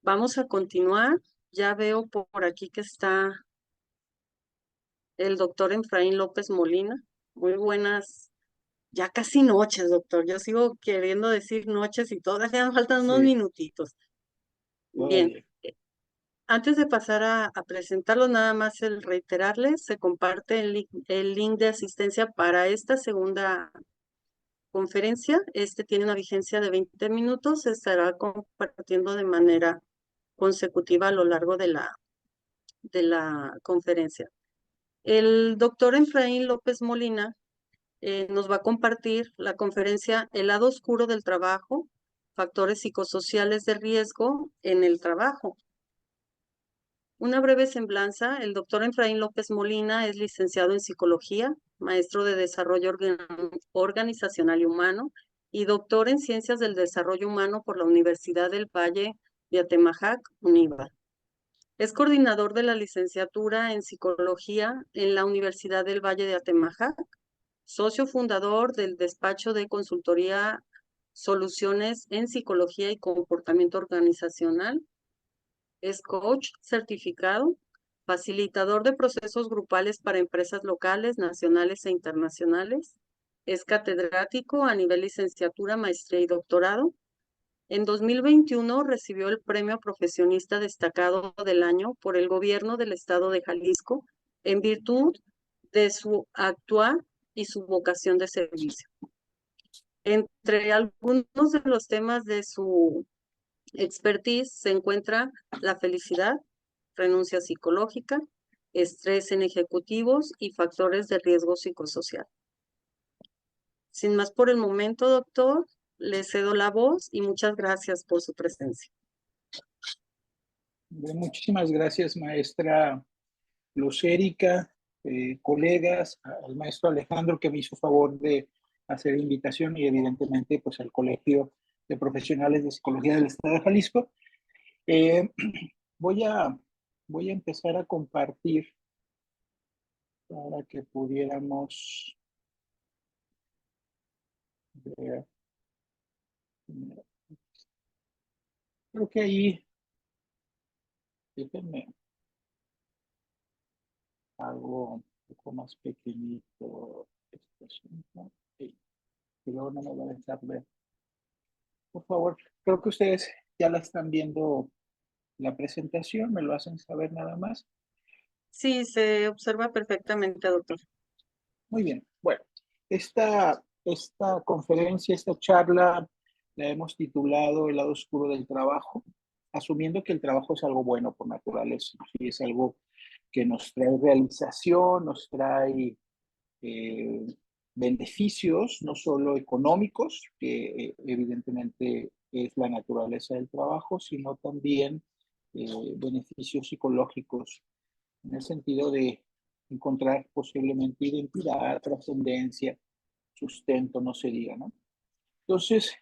Vamos a continuar. Ya veo por aquí que está el doctor Efraín López Molina. Muy buenas, ya casi noches, doctor. Yo sigo queriendo decir noches y todavía nos faltan unos Sí, minutitos. Bien, todavía. antes de pasar a presentarlo, nada más el reiterarles, se comparte el link de asistencia para esta segunda conferencia. Este tiene una vigencia de 20 minutos, se estará compartiendo de manera consecutiva a lo largo de la conferencia. El doctor Efraín López Molina nos va a compartir la conferencia El lado oscuro del trabajo, factores psicosociales de riesgo en el trabajo. Una breve semblanza, el doctor Efraín López Molina es licenciado en psicología, maestro de desarrollo organizacional y humano y doctor en ciencias del desarrollo humano por la Universidad del Valle de Atemajac, UNIVA. Es coordinador de la licenciatura en psicología en la Universidad del Valle de Atemajac, socio fundador del despacho de consultoría Soluciones en Psicología y Comportamiento Organizacional. Es coach certificado, facilitador de procesos grupales para empresas locales, nacionales e internacionales. Es catedrático a nivel licenciatura, maestría y doctorado. En 2021 recibió el Premio Profesionista Destacado del Año por el Gobierno del Estado de Jalisco en virtud de su actuar y su vocación de servicio. Entre algunos de los temas de su expertise se encuentra la felicidad, renuncia psicológica, estrés en ejecutivos y factores de riesgo psicosocial. Sin más por el momento, doctor, le cedo la voz y muchas gracias por su presencia. Muchísimas gracias, maestra Luz Erika, colegas, al maestro Alejandro que me hizo favor de hacer la invitación y evidentemente pues al Colegio de Profesionales de Psicología del Estado de Jalisco. Eh, voy a, voy a empezar a compartir para que pudiéramos ver. Creo que ahí, déjenme, hago un poco más pequeñito este asunto. Sí, y luego no me va a dejar ver. Por favor, creo que ustedes ya la están viendo la presentación, me lo hacen saber nada más. Sí, se observa perfectamente, doctor. Muy bien, bueno, esta conferencia, esta charla, la hemos titulado El lado oscuro del trabajo, asumiendo que el trabajo es algo bueno por naturaleza, y es algo que nos trae realización, nos trae eh, beneficios, no solo económicos, que evidentemente es la naturaleza del trabajo, sino también beneficios psicológicos, en el sentido de encontrar posiblemente identidad, trascendencia, sustento, no se diga, ¿no? Entonces,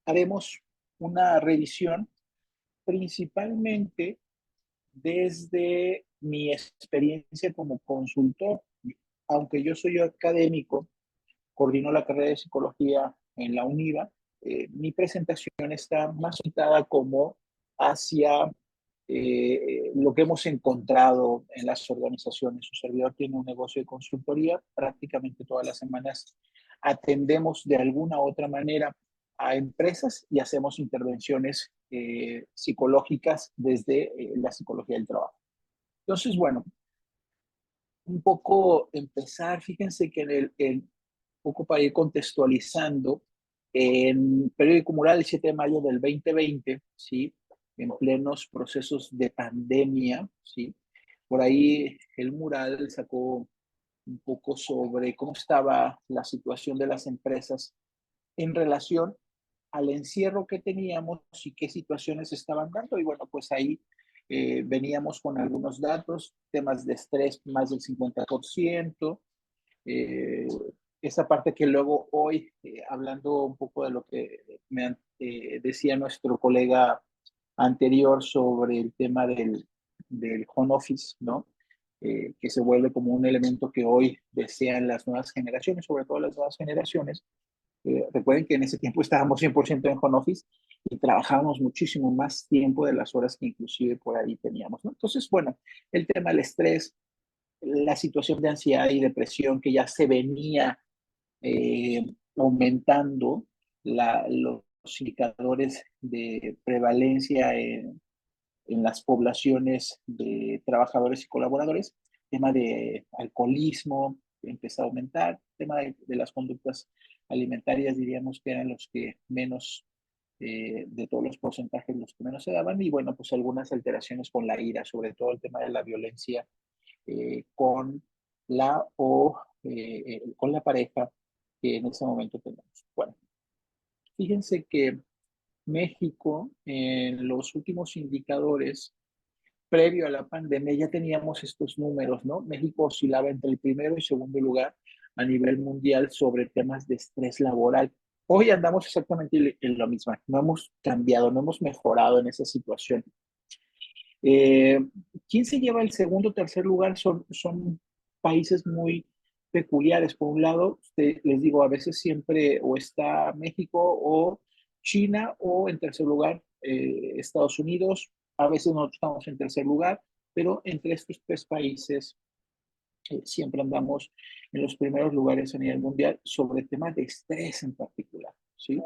haremos una revisión principalmente desde mi experiencia como consultor. Aunque yo soy académico, coordino la carrera de psicología en la UNIVA, mi presentación está más orientada como hacia lo que hemos encontrado en las organizaciones. Su servidor tiene un negocio de consultoría, prácticamente todas las semanas atendemos de alguna u otra manera a empresas y hacemos intervenciones psicológicas desde la psicología del trabajo. Entonces, bueno, un poco empezar, fíjense que un poco para ir contextualizando, en Periódico Mural el 7 de mayo del 2020, ¿sí? En plenos procesos de pandemia, ¿sí? Por ahí el Mural sacó un poco sobre cómo estaba la situación de las empresas en relación al encierro que teníamos y qué situaciones estaban dando. Y bueno, pues ahí veníamos con algunos datos, temas de estrés más del 50%, eh, esa parte que luego hoy, hablando un poco de lo que me decía nuestro colega anterior sobre el tema del home office, ¿no? Que se vuelve como un elemento que hoy desean las nuevas generaciones, sobre todo las nuevas generaciones, Recuerden que en ese tiempo estábamos 100% en home office y trabajábamos muchísimo más tiempo de las horas que inclusive por ahí teníamos, ¿no? Entonces, bueno, el tema del estrés, la situación de ansiedad y depresión que ya se venía aumentando, los indicadores de prevalencia en las poblaciones de trabajadores y colaboradores, tema de alcoholismo empezó a aumentar, tema de las conductas alimentarias diríamos que eran los que menos, de todos los porcentajes, los que menos se daban, y bueno, pues algunas alteraciones con la ira, sobre todo el tema de la violencia con con la pareja que en ese momento tenemos. Bueno, fíjense que México, en los últimos indicadores, previo a la pandemia, ya teníamos estos números, ¿no? México oscilaba entre el primero y segundo lugar a nivel mundial sobre temas de estrés laboral. Hoy andamos exactamente en lo mismo, no hemos cambiado, no hemos mejorado en esa situación. Eh, ¿Quién se lleva el segundo o tercer lugar? Son países muy peculiares. Por un lado, les digo, a veces siempre o está México o China, o en tercer lugar Estados Unidos. A veces nosotros estamos en tercer lugar, pero entre estos tres países siempre andamos en los primeros lugares a nivel mundial sobre temas de estrés en particular, ¿sí?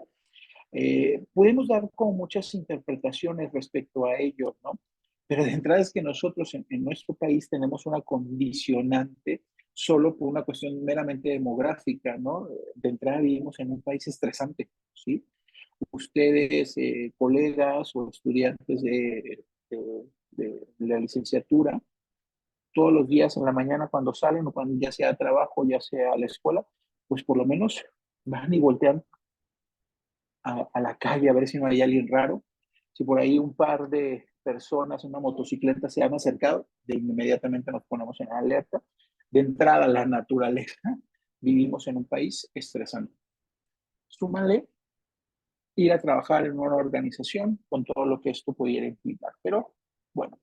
Podemos dar como muchas interpretaciones respecto a ello, ¿no? Pero de entrada es que nosotros en nuestro país tenemos una condicionante solo por una cuestión meramente demográfica, ¿no? De entrada vivimos en un país estresante, ¿sí? Ustedes, colegas o estudiantes de la licenciatura, todos los días en la mañana cuando salen o cuando ya sea a trabajo, ya sea a la escuela, pues por lo menos van y voltean a la calle a ver si no hay alguien raro. Si por ahí un par de personas en una motocicleta se han acercado, de inmediatamente nos ponemos en alerta. De entrada, la naturaleza, vivimos en un país estresante. Súmale ir a trabajar en una organización con todo lo que esto pudiera implicar. Pero bueno,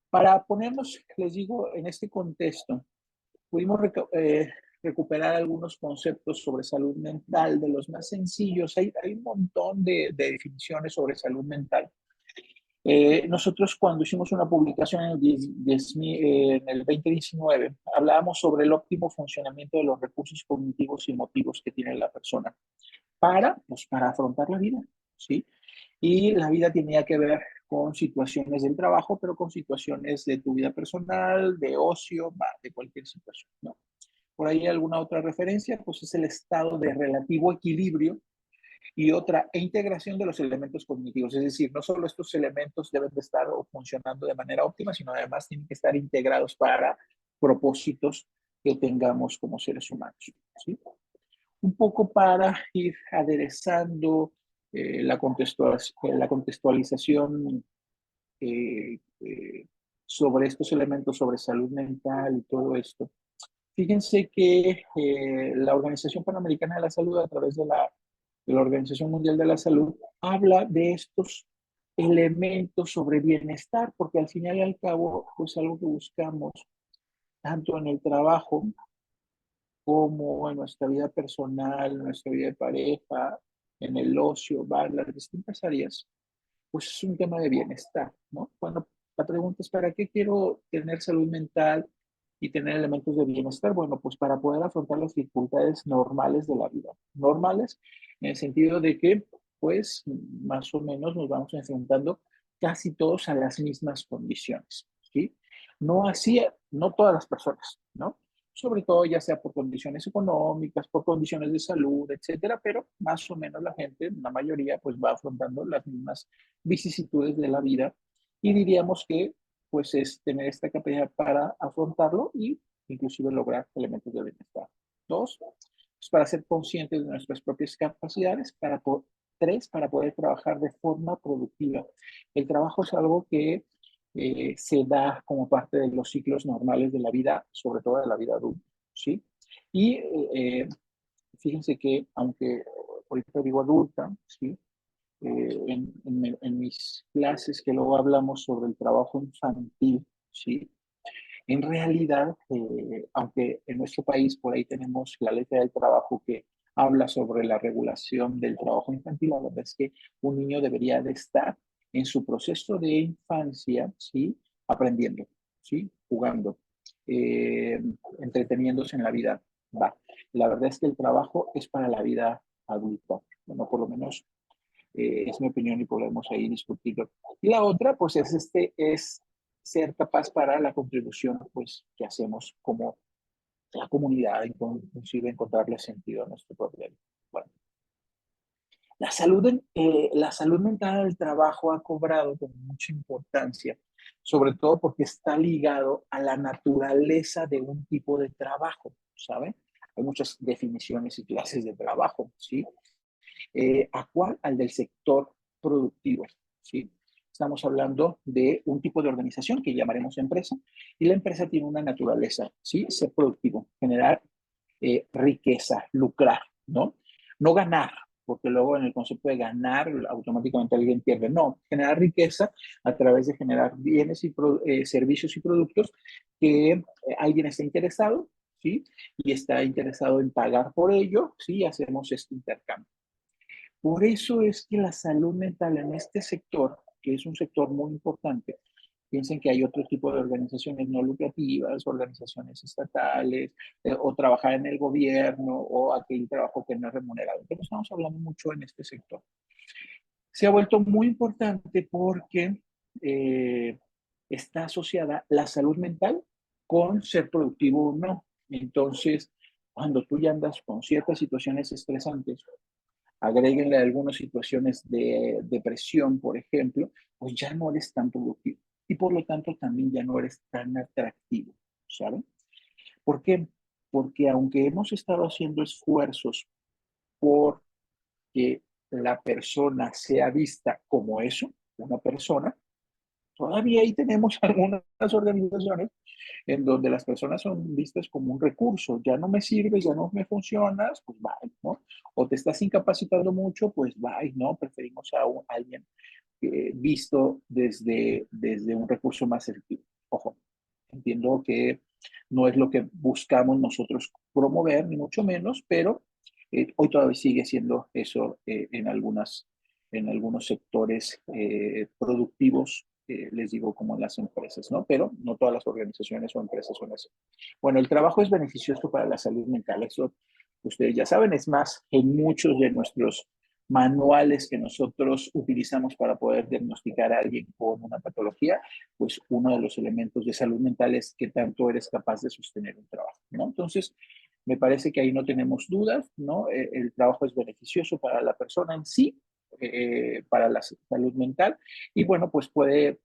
para ponernos, les digo, en este contexto, pudimos recuperar algunos conceptos sobre salud mental, de los más sencillos. Hay un montón de definiciones sobre salud mental. Nosotros cuando hicimos una publicación en el 2019, hablábamos sobre el óptimo funcionamiento de los recursos cognitivos y emotivos que tiene la persona para afrontar la vida, ¿sí? Y la vida tenía que ver con situaciones del trabajo, pero con situaciones de tu vida personal, de ocio, de cualquier situación, ¿no? Por ahí alguna otra referencia, pues es el estado de relativo equilibrio y otra, integración de los elementos cognitivos. Es decir, no solo estos elementos deben de estar funcionando de manera óptima, sino además tienen que estar integrados para propósitos que tengamos como seres humanos, ¿sí? Un poco para ir aderezando la contextualización sobre estos elementos, sobre salud mental y todo esto. Fíjense que la Organización Panamericana de la Salud, a través de la Organización Mundial de la Salud, habla de estos elementos sobre bienestar, porque al final y al cabo, pues algo que buscamos tanto en el trabajo como en nuestra vida personal, en nuestra vida de pareja, en el ocio, las distintas áreas, pues es un tema de bienestar, ¿no? Bueno, la pregunta es, ¿para qué quiero tener salud mental y tener elementos de bienestar? Bueno, pues para poder afrontar las dificultades normales de la vida. Normales en el sentido de que, pues, más o menos nos vamos enfrentando casi todos a las mismas condiciones, ¿sí? No así, no todas las personas, ¿no? Sobre todo ya sea por condiciones económicas, por condiciones de salud, etcétera, pero más o menos la gente, la mayoría, pues va afrontando las mismas vicisitudes de la vida, y diríamos que pues es tener esta capacidad para afrontarlo y inclusive lograr elementos de bienestar. Dos, pues para ser conscientes de nuestras propias capacidades, tres, para poder trabajar de forma productiva. El trabajo es algo que se da como parte de los ciclos normales de la vida, sobre todo de la vida adulta, ¿sí? Y fíjense que, aunque ahorita digo adulta, ¿sí? En mis clases que luego hablamos sobre el trabajo infantil, ¿sí? En realidad, aunque en nuestro país por ahí tenemos la ley del trabajo que habla sobre la regulación del trabajo infantil, la verdad es que un niño debería de estar en su proceso de infancia, ¿sí? Aprendiendo, ¿sí? Jugando, eh, entreteniéndose en la vida. Va. La verdad es que el trabajo es para la vida adulta. Bueno, por lo menos es mi opinión y podemos ahí discutirlo. Y la otra, pues es ser capaz para la contribución, pues, que hacemos como la comunidad, inclusive encontrarle sentido a nuestro propio vida. Bueno, la salud mental del trabajo ha cobrado con mucha importancia, sobre todo porque está ligado a la naturaleza de un tipo de trabajo, ¿saben? Hay muchas definiciones y clases de trabajo, ¿sí? ¿A cuál? Al del sector productivo, ¿sí? Estamos hablando de un tipo de organización que llamaremos empresa, y la empresa tiene una naturaleza, ¿sí? Ser productivo, generar riqueza, lucrar, ¿no? No ganar, porque luego en el concepto de ganar automáticamente alguien pierde. No, generar riqueza a través de generar bienes y servicios y productos que alguien está interesado, ¿sí? Y está interesado en pagar por ello, ¿sí? Hacemos este intercambio. Por eso es que la salud mental en este sector, que es un sector muy importante, piensen que hay otro tipo de organizaciones no lucrativas, organizaciones estatales, o trabajar en el gobierno, o aquel trabajo que no es remunerado. Pero estamos hablando mucho en este sector. Se ha vuelto muy importante porque eh, está asociada la salud mental con ser productivo o no. Entonces, cuando tú ya andas con ciertas situaciones estresantes, agréguenle algunas situaciones de depresión, por ejemplo, pues ya no eres tan productivo y por lo tanto también ya no eres tan atractivo, ¿saben? ¿Por qué? Porque aunque hemos estado haciendo esfuerzos por que la persona sea vista como eso, una persona, todavía ahí tenemos algunas organizaciones en donde las personas son vistas como un recurso, ya no me sirves, ya no me funcionas, pues bye, ¿no? O te estás incapacitando mucho, pues bye, ¿no? Preferimos a alguien visto desde un recurso más efectivo. Ojo, entiendo que no es lo que buscamos nosotros promover, ni mucho menos, pero hoy todavía sigue siendo eso en algunos sectores productivos, les digo, como en las empresas, ¿no? Pero no todas las organizaciones o empresas son así. Bueno, el trabajo es beneficioso para la salud mental, eso ustedes ya saben, es más, en muchos de nuestros manuales que nosotros utilizamos para poder diagnosticar a alguien con una patología, pues uno de los elementos de salud mental es qué tanto eres capaz de sostener un trabajo, ¿no? Entonces, me parece que ahí no tenemos dudas, ¿no? El trabajo es beneficioso para la persona en sí, para la salud mental, y bueno, pues puede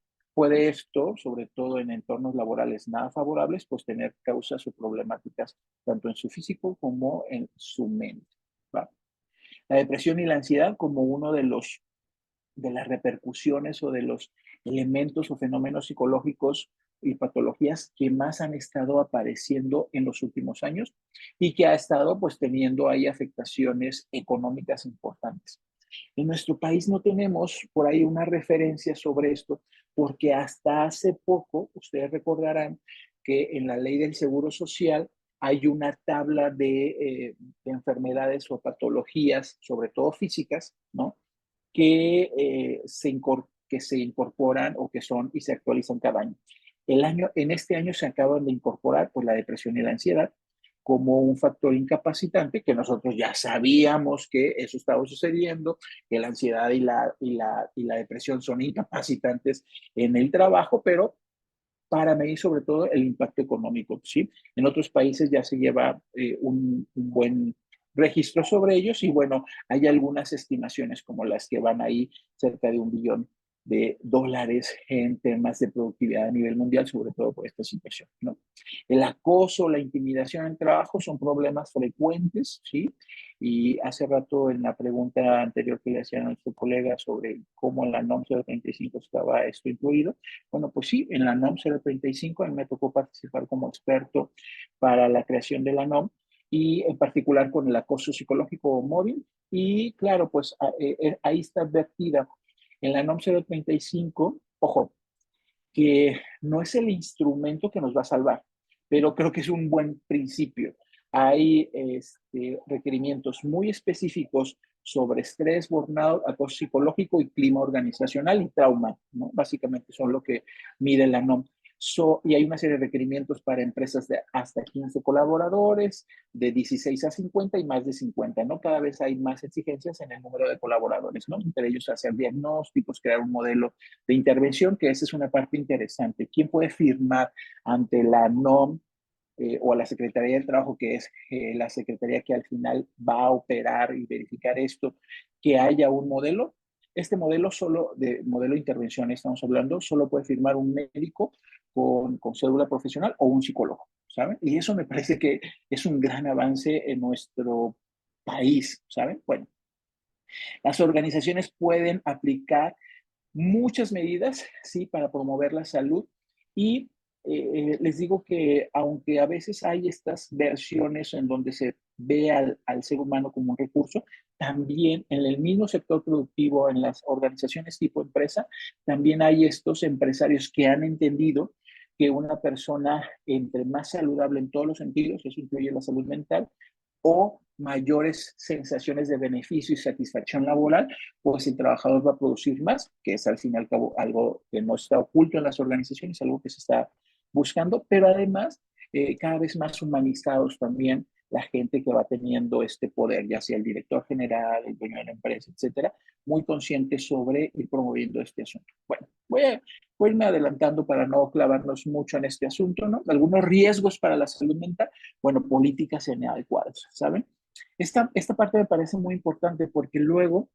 esto, sobre todo en entornos laborales nada favorables, pues tener causas o problemáticas tanto en su físico como en su mente, ¿va? La depresión y la ansiedad como uno de las repercusiones o de los elementos o fenómenos psicológicos y patologías que más han estado apareciendo en los últimos años y que ha estado pues teniendo ahí afectaciones económicas importantes. En nuestro país no tenemos por ahí una referencia sobre esto porque hasta hace poco, ustedes recordarán que en la ley del Seguro Social hay una tabla de enfermedades o patologías, sobre todo físicas, ¿no? Que se incorporan o que son y se actualizan cada año. En este año se acaban de incorporar pues, la depresión y la ansiedad como un factor incapacitante que nosotros ya sabíamos que eso estaba sucediendo, que la ansiedad y la depresión son incapacitantes en el trabajo, pero para medir sobre todo el impacto económico, ¿sí? En otros países ya se lleva un buen registro sobre ellos y bueno, hay algunas estimaciones como las que van ahí cerca de $1 billón en temas de productividad a nivel mundial, sobre todo por esta situación, ¿no? El acoso, la intimidación en el trabajo son problemas frecuentes, ¿sí? Y hace rato en la pregunta anterior que le hacía a nuestro colega sobre cómo en la NOM 035 estaba esto incluido, bueno, pues sí, en la NOM 035 a mí me tocó participar como experto para la creación de la NOM y en particular con el acoso psicológico móvil. Y claro, pues ahí está advertida en la NOM 035, ojo, que no es el instrumento que nos va a salvar, pero creo que es un buen principio. Hay requerimientos muy específicos sobre estrés, burnout, acoso psicológico y clima organizacional y trauma, ¿no? Básicamente son lo que mide la NOM. Y hay una serie de requerimientos para empresas de hasta 15 colaboradores, de 16 a 50 y más de 50, ¿no? Cada vez hay más exigencias en el número de colaboradores, ¿no? Entre ellos hacer diagnósticos, crear un modelo de intervención, que esa es una parte interesante. ¿Quién puede firmar ante la NOM o a la Secretaría del Trabajo, que es la secretaría que al final va a operar y verificar esto, que haya un modelo? Este modelo solo, de modelo de intervención estamos hablando, solo puede firmar un médico con cédula profesional o un psicólogo, ¿saben? Y eso me parece que es un gran avance en nuestro país, ¿saben? Bueno, las organizaciones pueden aplicar muchas medidas, sí, para promover la salud y les digo que aunque a veces hay estas versiones en donde se ve al ser humano como un recurso, también en el mismo sector productivo, en las organizaciones tipo empresa, también hay estos empresarios que han entendido que una persona entre más saludable en todos los sentidos, eso incluye la salud mental, o mayores sensaciones de beneficio y satisfacción laboral, pues el trabajador va a producir más, que es al fin y al cabo algo que no está oculto en las organizaciones, algo que se está buscando, pero además cada vez más humanizados también la gente que va teniendo este poder, ya sea el director general, el dueño de la empresa, etcétera, muy consciente sobre ir promoviendo este asunto. Bueno, voy a irme adelantando para no clavarnos mucho en este asunto, ¿no? Algunos riesgos para la salud mental, bueno, políticas inadecuadas, ¿saben? Esta parte me parece muy importante porque luego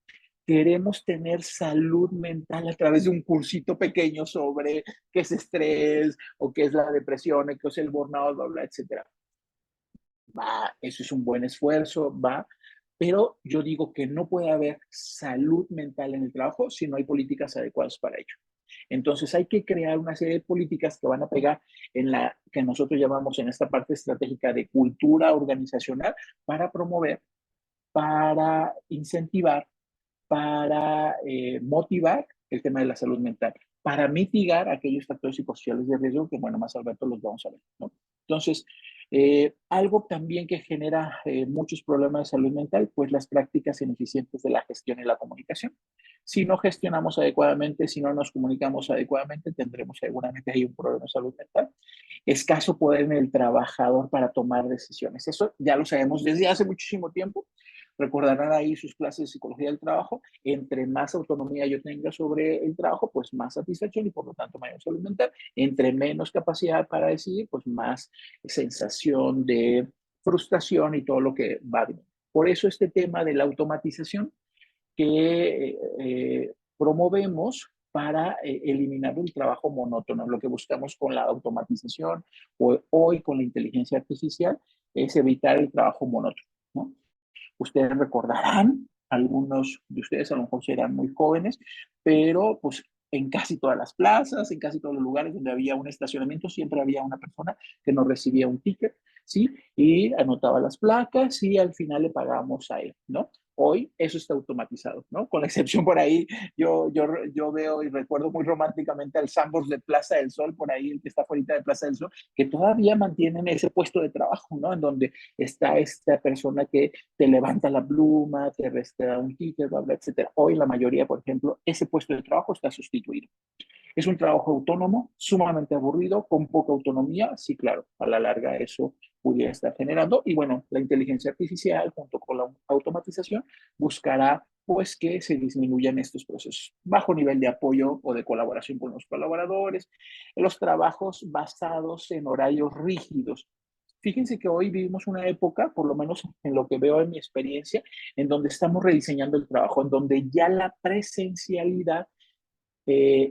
queremos tener salud mental a través de un cursito pequeño sobre qué es estrés o qué es la depresión, qué es el burnout, bla, bla, etcétera. Va, eso es un buen esfuerzo, va, pero yo digo que no puede haber salud mental en el trabajo si no hay políticas adecuadas para ello. Entonces hay que crear una serie de políticas que van a pegar en la que nosotros llamamos en esta parte estratégica de cultura organizacional para promover, para incentivar, para motivar el tema de la salud mental, para mitigar aquellos factores psicosociales de riesgo que, bueno, más al rato los vamos a ver, ¿no? Entonces, algo también que genera muchos problemas de salud mental, pues las prácticas ineficientes de la gestión y la comunicación. Si no gestionamos adecuadamente, si no nos comunicamos adecuadamente, tendremos seguramente ahí un problema de salud mental. Escaso poder en el trabajador para tomar decisiones. Eso ya lo sabemos desde hace muchísimo tiempo. Recordarán ahí sus clases de psicología del trabajo. Entre más autonomía yo tenga sobre el trabajo, pues más satisfacción y por lo tanto mayor salud mental. Entre menos capacidad para decidir, pues más sensación de frustración y todo lo que va bien. Por eso este tema de la automatización que promovemos para eliminar el trabajo monótono. Lo que buscamos con la automatización o hoy con la inteligencia artificial es evitar el trabajo monótono, ¿no? Ustedes recordarán, algunos de ustedes a lo mejor serán muy jóvenes, pero pues en casi todas las plazas, en casi todos los lugares donde había un estacionamiento, siempre había una persona que nos recibía un ticket, ¿sí? Y anotaba las placas y al final le pagábamos a él, ¿no? Hoy eso está automatizado, ¿no? Con la excepción por ahí, yo veo y recuerdo muy románticamente al Sambors de Plaza del Sol, por ahí, el que está fuera de Plaza del Sol, que todavía mantienen ese puesto de trabajo, ¿no? En donde está esta persona que te levanta la pluma, te resta un ticket, bla, bla, etcétera. Hoy la mayoría, por ejemplo, ese puesto de trabajo está sustituido. Es un trabajo autónomo, sumamente aburrido, con poca autonomía. Sí, claro, a la larga eso pudiera estar generando. Y bueno, la inteligencia artificial junto con la automatización buscará pues que se disminuyan estos procesos. Bajo nivel de apoyo o de colaboración con los colaboradores, los trabajos basados en horarios rígidos. Fíjense que hoy vivimos una época, por lo menos en lo que veo en mi experiencia, en donde estamos rediseñando el trabajo, en donde ya la presencialidad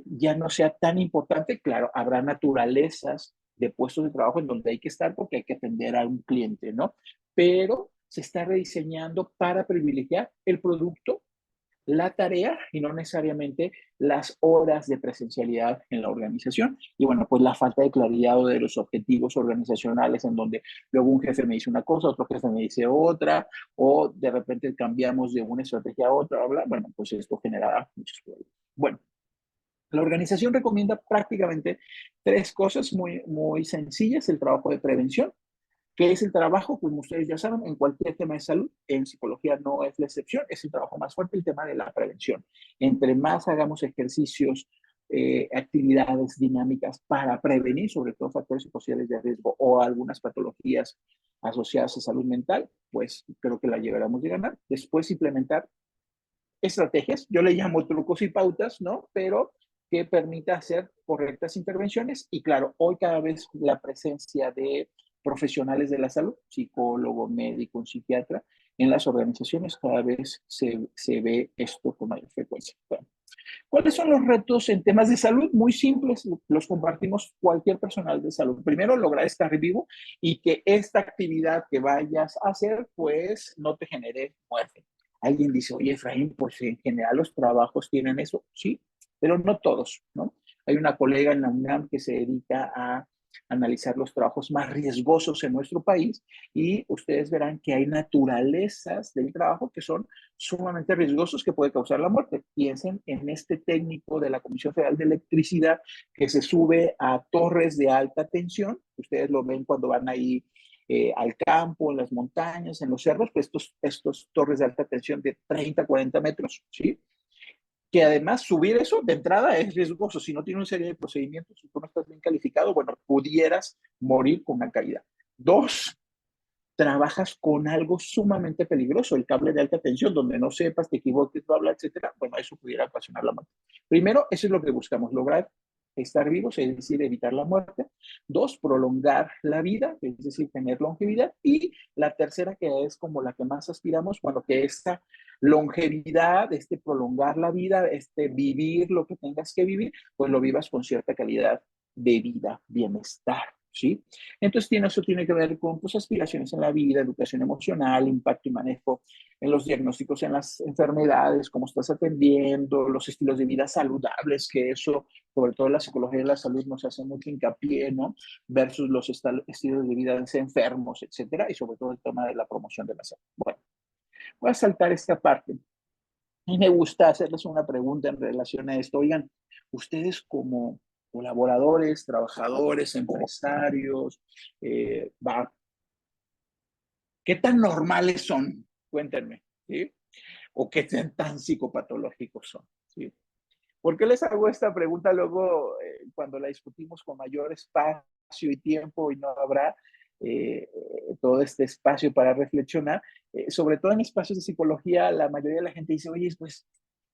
ya no sea tan importante. Claro, habrá naturalezas de puestos de trabajo en donde hay que estar porque hay que atender a un cliente, ¿no? Pero se está rediseñando para privilegiar el producto, la tarea y no necesariamente las horas de presencialidad en la organización. Y bueno, pues la falta de claridad de los objetivos organizacionales en donde luego un jefe me dice una cosa, otro jefe me dice otra, o de repente cambiamos de una estrategia a otra, bla, bla. Bueno, pues esto generará muchos problemas. Bueno, La organización recomienda prácticamente tres cosas muy sencillas: el trabajo de prevención, que es el trabajo, como ustedes ya saben, en cualquier tema de salud, en psicología no es la excepción, es el trabajo más fuerte, el tema de la prevención. Entre más hagamos ejercicios, actividades dinámicas para prevenir, sobre todo factores psicosociales de riesgo o algunas patologías asociadas a salud mental, pues creo que la llevaremos de ganar. Después implementar estrategias, yo le llamo trucos y pautas, ¿no? Pero que permita hacer correctas intervenciones y claro, hoy cada vez la presencia de profesionales de la salud, psicólogo, médico, un psiquiatra, en las organizaciones cada vez se ve esto con mayor frecuencia. Bueno, ¿cuáles son los retos en temas de salud? Muy simples, los compartimos cualquier personal de salud. Primero, lograr estar vivo y que esta actividad que vayas a hacer, pues no te genere muerte. Alguien dice, oye, Efraín, pues en general los trabajos tienen eso. Sí, pero no todos, ¿no? Hay una colega en la UNAM que se dedica a analizar los trabajos más riesgosos en nuestro país y ustedes verán que hay naturalezas del trabajo que son sumamente riesgosos que puede causar la muerte. Piensen en este técnico de la Comisión Federal de Electricidad que se sube a torres de alta tensión. Ustedes lo ven cuando van ahí al campo, en las montañas, en los cerros, pues estos torres de alta tensión de 30, 40 metros, ¿sí? Que además subir eso de entrada es riesgoso. Si no tiene una serie de procedimientos, si tú no estás bien calificado, bueno, pudieras morir con una caída. Dos, trabajas con algo sumamente peligroso, el cable de alta tensión, donde no sepas, te equivoques, bla, bla, etcétera. Bueno, eso pudiera ocasionar la muerte. Primero, eso es lo que buscamos, lograr estar vivos, es decir, evitar la muerte. Dos, prolongar la vida, es decir, tener longevidad. Y la tercera, que es como la que más aspiramos, bueno, que esta longevidad, este prolongar la vida, este vivir lo que tengas que vivir, pues lo vivas con cierta calidad de vida, bienestar, ¿sí? Entonces, eso tiene que ver con tus aspiraciones en la vida, educación emocional, impacto y manejo en los diagnósticos en las enfermedades, cómo estás atendiendo, los estilos de vida saludables, que eso, sobre todo en la psicología de la salud, nos hace mucho hincapié, ¿no? Versus los estilos de vida de enfermos, etcétera, y sobre todo el tema de la promoción de la salud. Bueno, voy a saltar esta parte. Y me gusta hacerles una pregunta en relación a esto. Oigan, ustedes como colaboradores, trabajadores, empresarios, va, ¿qué tan normales son? Cuéntenme, ¿sí? ¿O qué tan psicopatológicos son? ¿Sí? ¿Por qué les hago esta pregunta luego cuando la discutimos con mayor espacio y tiempo y no habrá todo este espacio para reflexionar? Sobre todo en espacios de psicología, la mayoría de la gente dice, oye, pues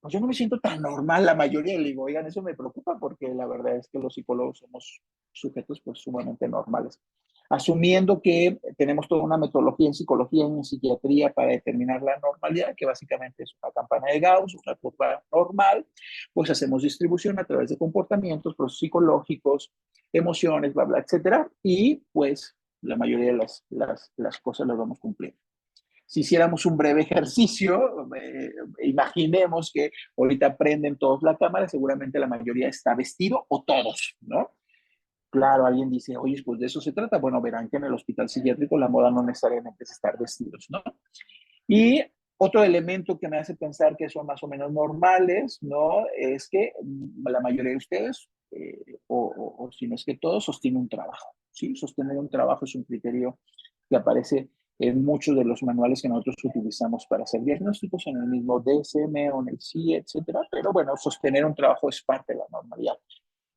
yo no me siento tan normal, la mayoría. Le digo, oigan, eso me preocupa porque la verdad es que los psicólogos somos sujetos pues sumamente normales. Asumiendo que tenemos toda una metodología en psicología y en psiquiatría para determinar la normalidad, que básicamente es una campana de Gauss, una curva normal, pues hacemos distribución a través de comportamientos, procesos psicológicos, emociones, bla, bla, etcétera, y pues la mayoría de las cosas las vamos cumpliendo. Si hiciéramos un breve ejercicio, imaginemos que ahorita prenden todos la cámara, seguramente la mayoría está vestido o todos, ¿no? Claro, alguien dice, oye, pues de eso se trata. Bueno, verán que en el hospital psiquiátrico la moda no necesariamente es estar vestidos, ¿no? Y otro elemento que me hace pensar que son más o menos normales, ¿no? Es que la mayoría de ustedes, o si no es que todos, sostienen un trabajo, ¿sí? Sostener un trabajo es un criterio que aparece en muchos de los manuales que nosotros utilizamos para hacer diagnósticos, en el mismo DSM o en el CIE, etcétera. Pero bueno, sostener un trabajo es parte de la normalidad.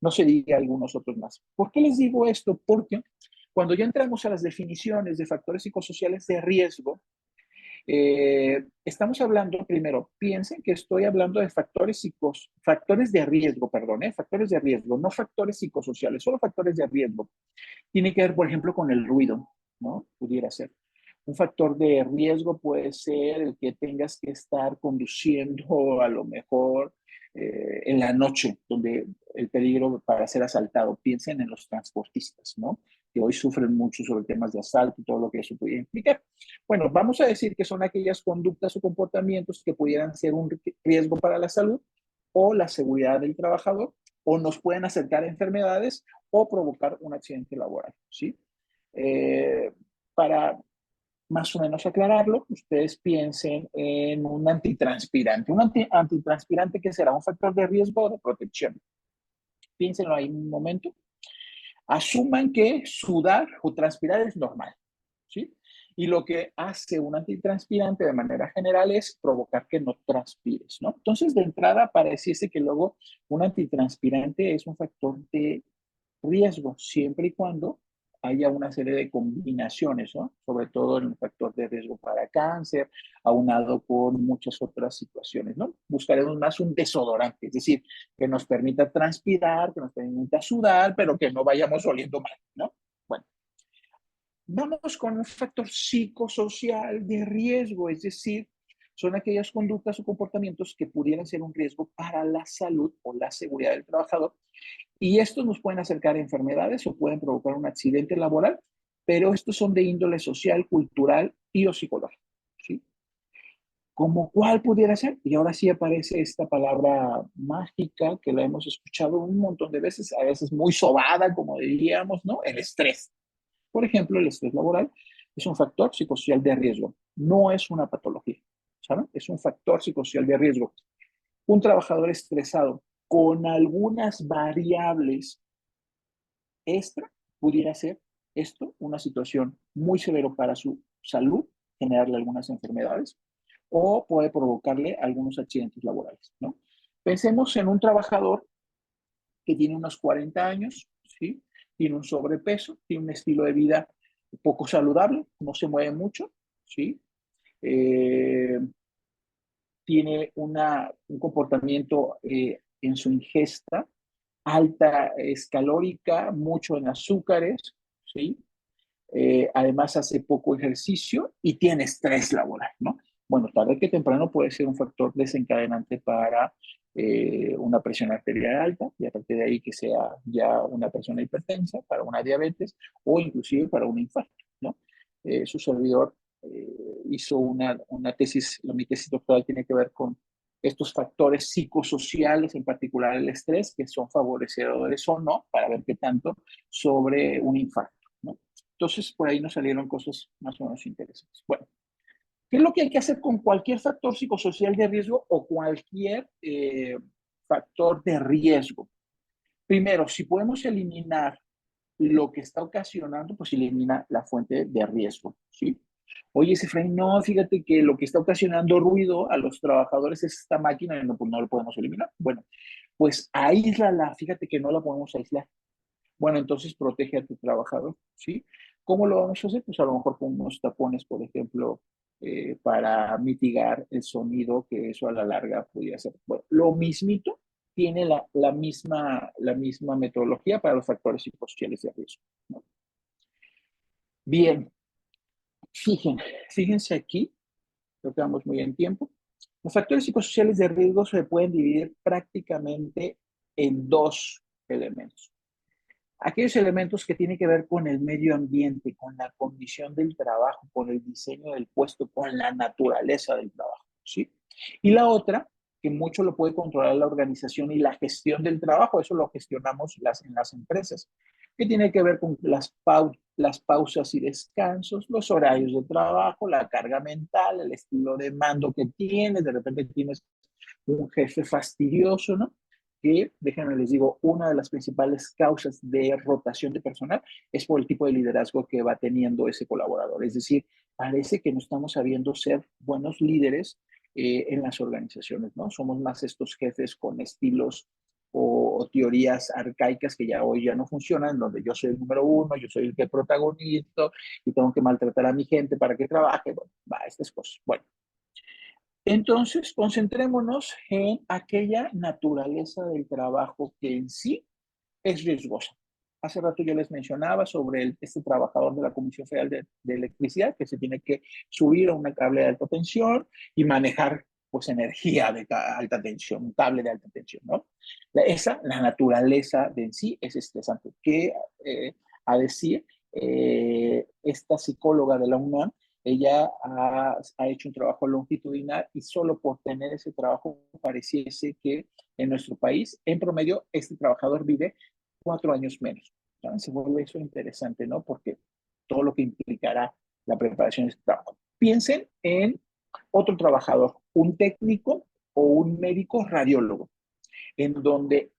No se diga algunos otros más. ¿Por qué les digo esto? Porque cuando ya entramos a las definiciones de factores psicosociales de riesgo, estamos hablando, primero, piensen que estoy hablando de factores de riesgo, perdón, factores de riesgo, no factores psicosociales, solo factores de riesgo. Tiene que ver, por ejemplo, con el ruido, ¿no? Pudiera ser. Un factor de riesgo puede ser el que tengas que estar conduciendo a lo mejor en la noche, donde el peligro para ser asaltado. Piensen en los transportistas, ¿no? Que hoy sufren mucho sobre temas de asalto y todo lo que eso puede implicar. Bueno, vamos a decir que son aquellas conductas o comportamientos que pudieran ser un riesgo para la salud o la seguridad del trabajador, o nos pueden acercar a enfermedades o provocar un accidente laboral, ¿sí? Para más o menos aclararlo, ustedes piensen en un antitranspirante. Un antitranspirante que será un factor de riesgo o de protección. piénsenlo ahí un momento. Asuman que sudar o transpirar es normal, ¿sí? Y lo que hace un antitranspirante de manera general es provocar que no transpires, ¿no? Entonces, de entrada, pareciese que luego un antitranspirante es un factor de riesgo, siempre y cuando haya una serie de combinaciones, ¿no? Sobre todo en el factor de riesgo para cáncer, aunado con muchas otras situaciones, ¿no? Buscaremos más un desodorante, es decir, que nos permita transpirar, que nos permita sudar, pero que no vayamos oliendo mal, ¿no? Bueno, vamos con un factor psicosocial de riesgo, es decir, son aquellas conductas o comportamientos que pudieran ser un riesgo para la salud o la seguridad del trabajador y estos nos pueden acercar a enfermedades o pueden provocar un accidente laboral, pero estos son de índole social, cultural y o psicológico, ¿sí? ¿Como cuál pudiera ser? Y ahora sí aparece esta palabra mágica que la hemos escuchado un montón de veces, a veces muy sobada, como diríamos, ¿no? El estrés. Por ejemplo, el estrés laboral es un factor psicosocial de riesgo, no es una patología, ¿saben? Es un factor psicosocial de riesgo. Un trabajador estresado con algunas variables extra pudiera ser esto una situación muy severa para su salud, generarle algunas enfermedades o puede provocarle algunos accidentes laborales, ¿no? Pensemos en un trabajador que tiene unos 40 años, ¿sí? Tiene un sobrepeso, tiene un estilo de vida poco saludable, no se mueve mucho, ¿sí? Eh, tiene un comportamiento en su ingesta alta, es calórica, mucho en azúcares, ¿sí? Además hace poco ejercicio y tiene estrés laboral, ¿no? Bueno, tarde que temprano puede ser un factor desencadenante para una presión arterial alta y a partir de ahí que sea ya una persona hipertensa, para una diabetes o inclusive para un infarto, ¿no? Su servidor hizo una tesis, mi tesis doctoral tiene que ver con estos factores psicosociales, en particular el estrés, que son favorecedores o no, para ver qué tanto sobre un infarto, ¿no? Entonces, por ahí nos salieron cosas más o menos interesantes. Bueno, ¿qué es lo que hay que hacer con cualquier factor psicosocial de riesgo o cualquier factor de riesgo? Primero, si podemos eliminar lo que está ocasionando, pues elimina la fuente de riesgo, ¿sí? Oye, Efraín, no, fíjate que lo que está ocasionando ruido a los trabajadores es esta máquina y no, pues no lo podemos eliminar. Bueno, pues aíslala, fíjate que no la podemos aislar. Bueno, entonces protege a tu trabajador, ¿sí? ¿Cómo lo vamos a hacer? Pues a lo mejor con unos tapones, por ejemplo, para mitigar el sonido, que eso a la larga podría ser. Bueno, lo mismito tiene la misma metodología para los factores psicosociales de riesgo, ¿no? Bien, fíjense aquí, creo que vamos muy en tiempo. Los factores psicosociales de riesgo se pueden dividir prácticamente en dos elementos. Aquellos elementos que tienen que ver con el medio ambiente, con la condición del trabajo, con el diseño del puesto, con la naturaleza del trabajo, ¿sí? Y la otra, que mucho lo puede controlar la organización y la gestión del trabajo, eso lo gestionamos en las empresas, que tiene que ver con las pausas y descansos, los horarios de trabajo, la carga mental, el estilo de mando que tienes, de repente tienes un jefe fastidioso, ¿no? Que, déjenme les digo, una de las principales causas de rotación de personal es por el tipo de liderazgo que va teniendo ese colaborador. Es decir, parece que no estamos sabiendo ser buenos líderes en las organizaciones, ¿no? Somos más estos jefes con estilos o teorías arcaicas que ya hoy ya no funcionan, donde yo soy el número uno, yo soy el que protagonizo y tengo que maltratar a mi gente para que trabaje. Bueno, va, estas cosas. Bueno, entonces, concentrémonos en aquella naturaleza del trabajo que en sí es riesgosa. Hace rato yo les mencionaba sobre este trabajador de la Comisión Federal de Electricidad que se tiene que subir a una cable de alta tensión y manejar pues energía de alta tensión, un cable de alta tensión, ¿no? La naturaleza de en sí es estresante. Que a decir, esta psicóloga de la UNAM ella ha hecho un trabajo longitudinal y solo por tener ese trabajo pareciese que en nuestro país, en promedio, este trabajador vive 4 años menos. ¿No? Se vuelve eso interesante, ¿no? Porque todo lo que implicará la preparación de este trabajo. Piensen en otro trabajador, un técnico o un médico radiólogo, en donde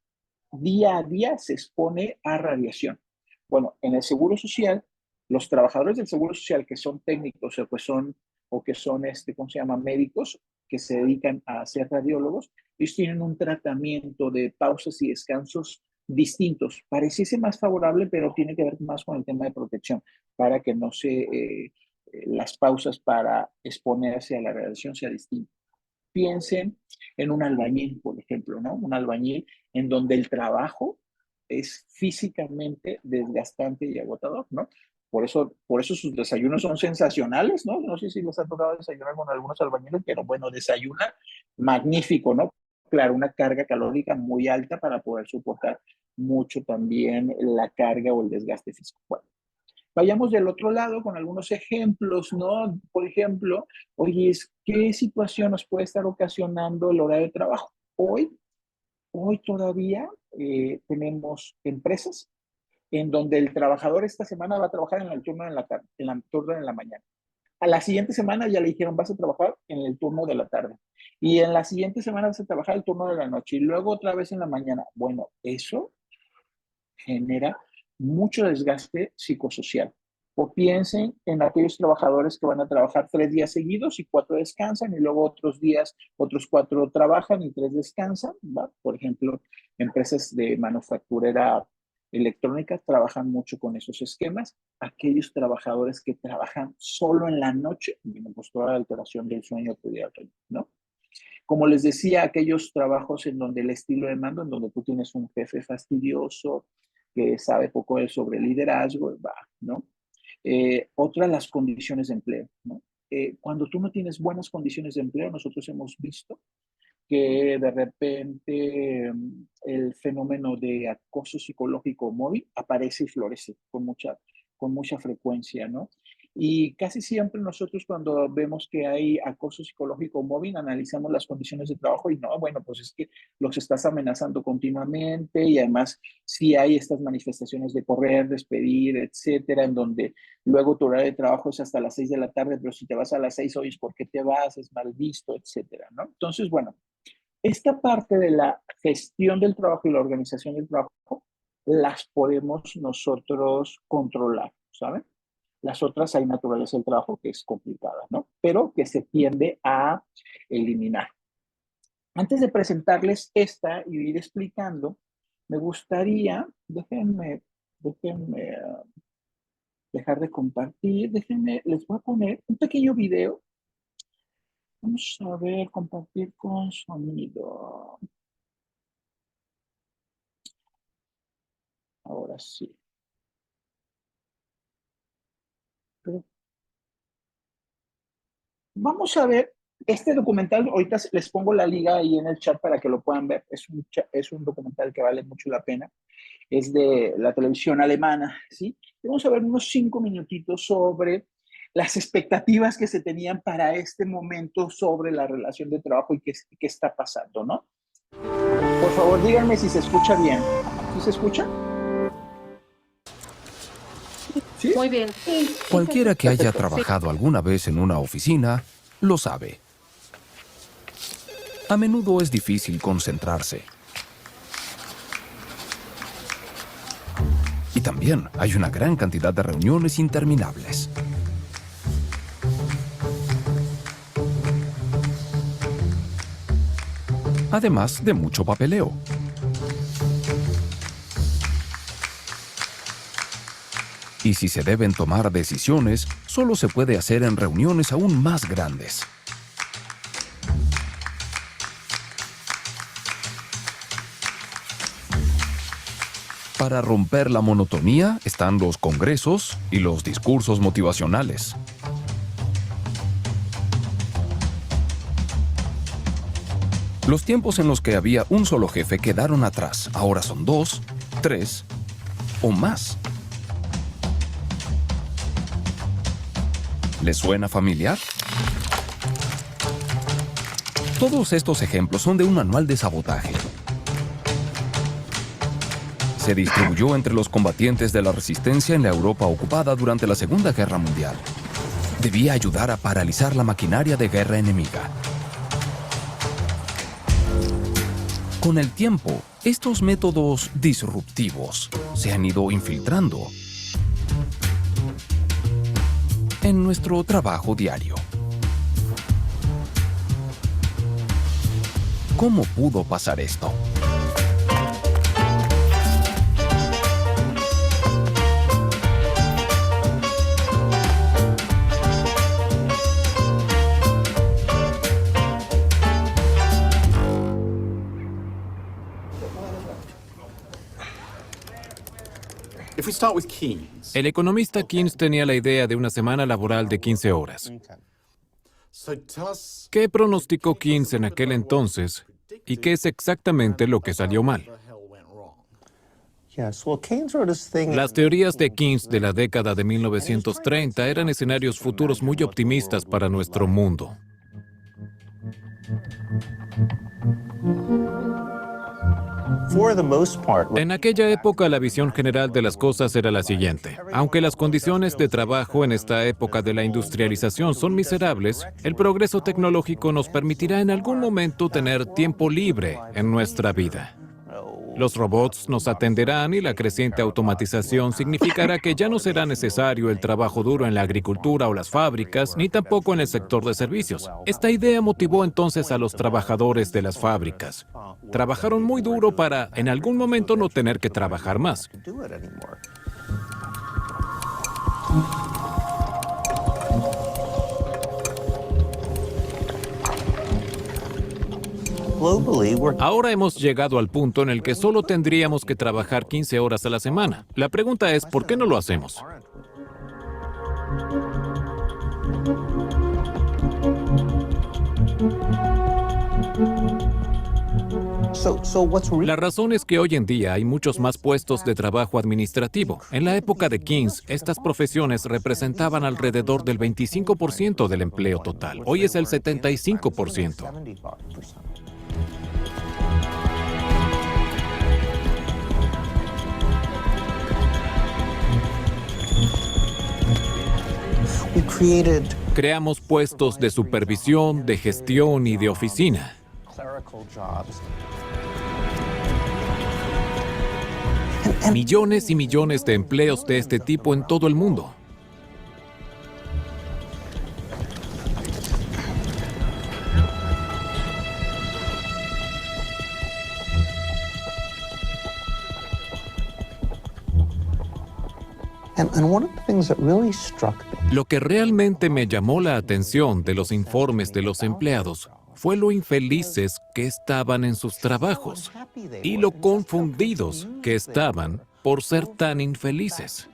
día a día se expone a radiación. Bueno, en el Seguro Social, los trabajadores del Seguro Social que son técnicos o que son, ¿cómo se llama? Médicos que se dedican a ser radiólogos, ellos tienen un tratamiento de pausas y descansos distintos. Pareciese más favorable, pero tiene que ver más con el tema de protección, para que no las pausas para exponerse a la radiación sea distinta. Piensen en un albañil, por ejemplo, ¿no? Un albañil en donde el trabajo es físicamente desgastante y agotador, ¿no? Por eso sus desayunos son sensacionales, ¿no? No sé si les ha tocado desayunar con algunos albañiles, pero bueno, desayuna magnífico, ¿no? Claro, una carga calórica muy alta para poder soportar mucho también la carga o el desgaste físico. Bueno, vayamos del otro lado con algunos ejemplos, ¿no? Por ejemplo, oye, ¿qué situación nos puede estar ocasionando el horario de trabajo? Hoy todavía tenemos empresas en donde el trabajador esta semana va a trabajar en el turno de la tarde, en el turno de la mañana. A la siguiente semana ya le dijeron, vas a trabajar en el turno de la tarde. Y en la siguiente semana vas a trabajar el turno de la noche y luego otra vez en la mañana. Bueno, eso genera mucho desgaste psicosocial. O piensen en aquellos trabajadores que van a trabajar 3 días seguidos y 4 descansan y luego otros días, otros 4 trabajan y 3 descansan, ¿va? Por ejemplo, empresas de manufacturera electrónica trabajan mucho con esos esquemas. Aquellos trabajadores que trabajan solo en la noche, bueno, pues toda la alteración del sueño pudiera tener, ¿no? Como les decía, aquellos trabajos en donde el estilo de mando, en donde tú tienes un jefe fastidioso que sabe poco sobre liderazgo, va, ¿no? Otra, las condiciones de empleo, ¿no? Cuando tú no tienes buenas condiciones de empleo, nosotros hemos visto que de repente el fenómeno de acoso psicológico móvil aparece y florece con mucha frecuencia, ¿no? Y casi siempre nosotros cuando vemos que hay acoso psicológico móvil, analizamos las condiciones de trabajo y no, bueno, pues es que los estás amenazando continuamente y además sí hay estas manifestaciones de correr, despedir, etcétera, en donde luego tu horario de trabajo es hasta las 6 de la tarde, pero si te vas a las 6, oyes, ¿por qué te vas? Es mal visto, etcétera, ¿no? Entonces, bueno, esta parte de la gestión del trabajo y la organización del trabajo las podemos nosotros controlar, ¿saben? Las otras hay naturaleza del trabajo que es complicada, ¿no? Pero que se tiende a eliminar. Antes de presentarles esta y ir explicando, me gustaría, déjenme dejar de compartir, les voy a poner un pequeño video. Vamos a ver, compartir con sonido. Ahora sí. Pero vamos a ver este documental. Ahorita les pongo la liga ahí en el chat para que lo puedan ver. Es un documental que vale mucho la pena. Es de la televisión alemana, ¿sí? Vamos a ver unos 5 minutitos sobre las expectativas que se tenían para este momento sobre la relación de trabajo y qué está pasando, ¿no? Por favor, díganme si se escucha bien. ¿Sí se escucha? ¿Sí? Muy bien. Sí, cualquiera que haya trabajado alguna vez en una oficina lo sabe. A menudo es difícil concentrarse. Y también hay una gran cantidad de reuniones interminables. Además de mucho papeleo. Y si se deben tomar decisiones, solo se puede hacer en reuniones aún más grandes. Para romper la monotonía están los congresos y los discursos motivacionales. Los tiempos en los que había un solo jefe quedaron atrás. Ahora son 2, 3 o más. ¿Les suena familiar? Todos estos ejemplos son de un manual de sabotaje. Se distribuyó entre los combatientes de la resistencia en la Europa ocupada durante la Segunda Guerra Mundial. Debía ayudar a paralizar la maquinaria de guerra enemiga. Con el tiempo, Estos métodos disruptivos se han ido infiltrando en nuestro trabajo diario. ¿Cómo pudo pasar esto? El economista Keynes tenía la idea de una semana laboral de 15 horas. ¿Qué pronosticó Keynes en aquel entonces y qué es exactamente lo que salió mal? Las teorías de Keynes de la década de 1930 eran escenarios futuros muy optimistas para nuestro mundo. En aquella época, la visión general de las cosas era la siguiente. Aunque las condiciones de trabajo en esta época de la industrialización son miserables, el progreso tecnológico nos permitirá en algún momento tener tiempo libre en nuestra vida. Los robots nos atenderán y la creciente automatización significará que ya no será necesario el trabajo duro en la agricultura o las fábricas, ni tampoco en el sector de servicios. Esta idea motivó entonces a los trabajadores de las fábricas. Trabajaron muy duro para, en algún momento, no tener que trabajar más. Ahora hemos llegado al punto en el que solo tendríamos que trabajar 15 horas a la semana. La pregunta es, ¿por qué no lo hacemos? La razón es que hoy en día hay muchos más puestos de trabajo administrativo. En la época de Keynes, estas profesiones representaban alrededor del 25% del empleo total. Hoy es el 75%. Creamos puestos de supervisión, de gestión y de oficina. Millones y millones de empleos de este tipo en todo el mundo. Lo que realmente me llamó la atención de los informes de los empleados fue lo infelices que estaban en sus trabajos y lo confundidos que estaban por ser tan infelices.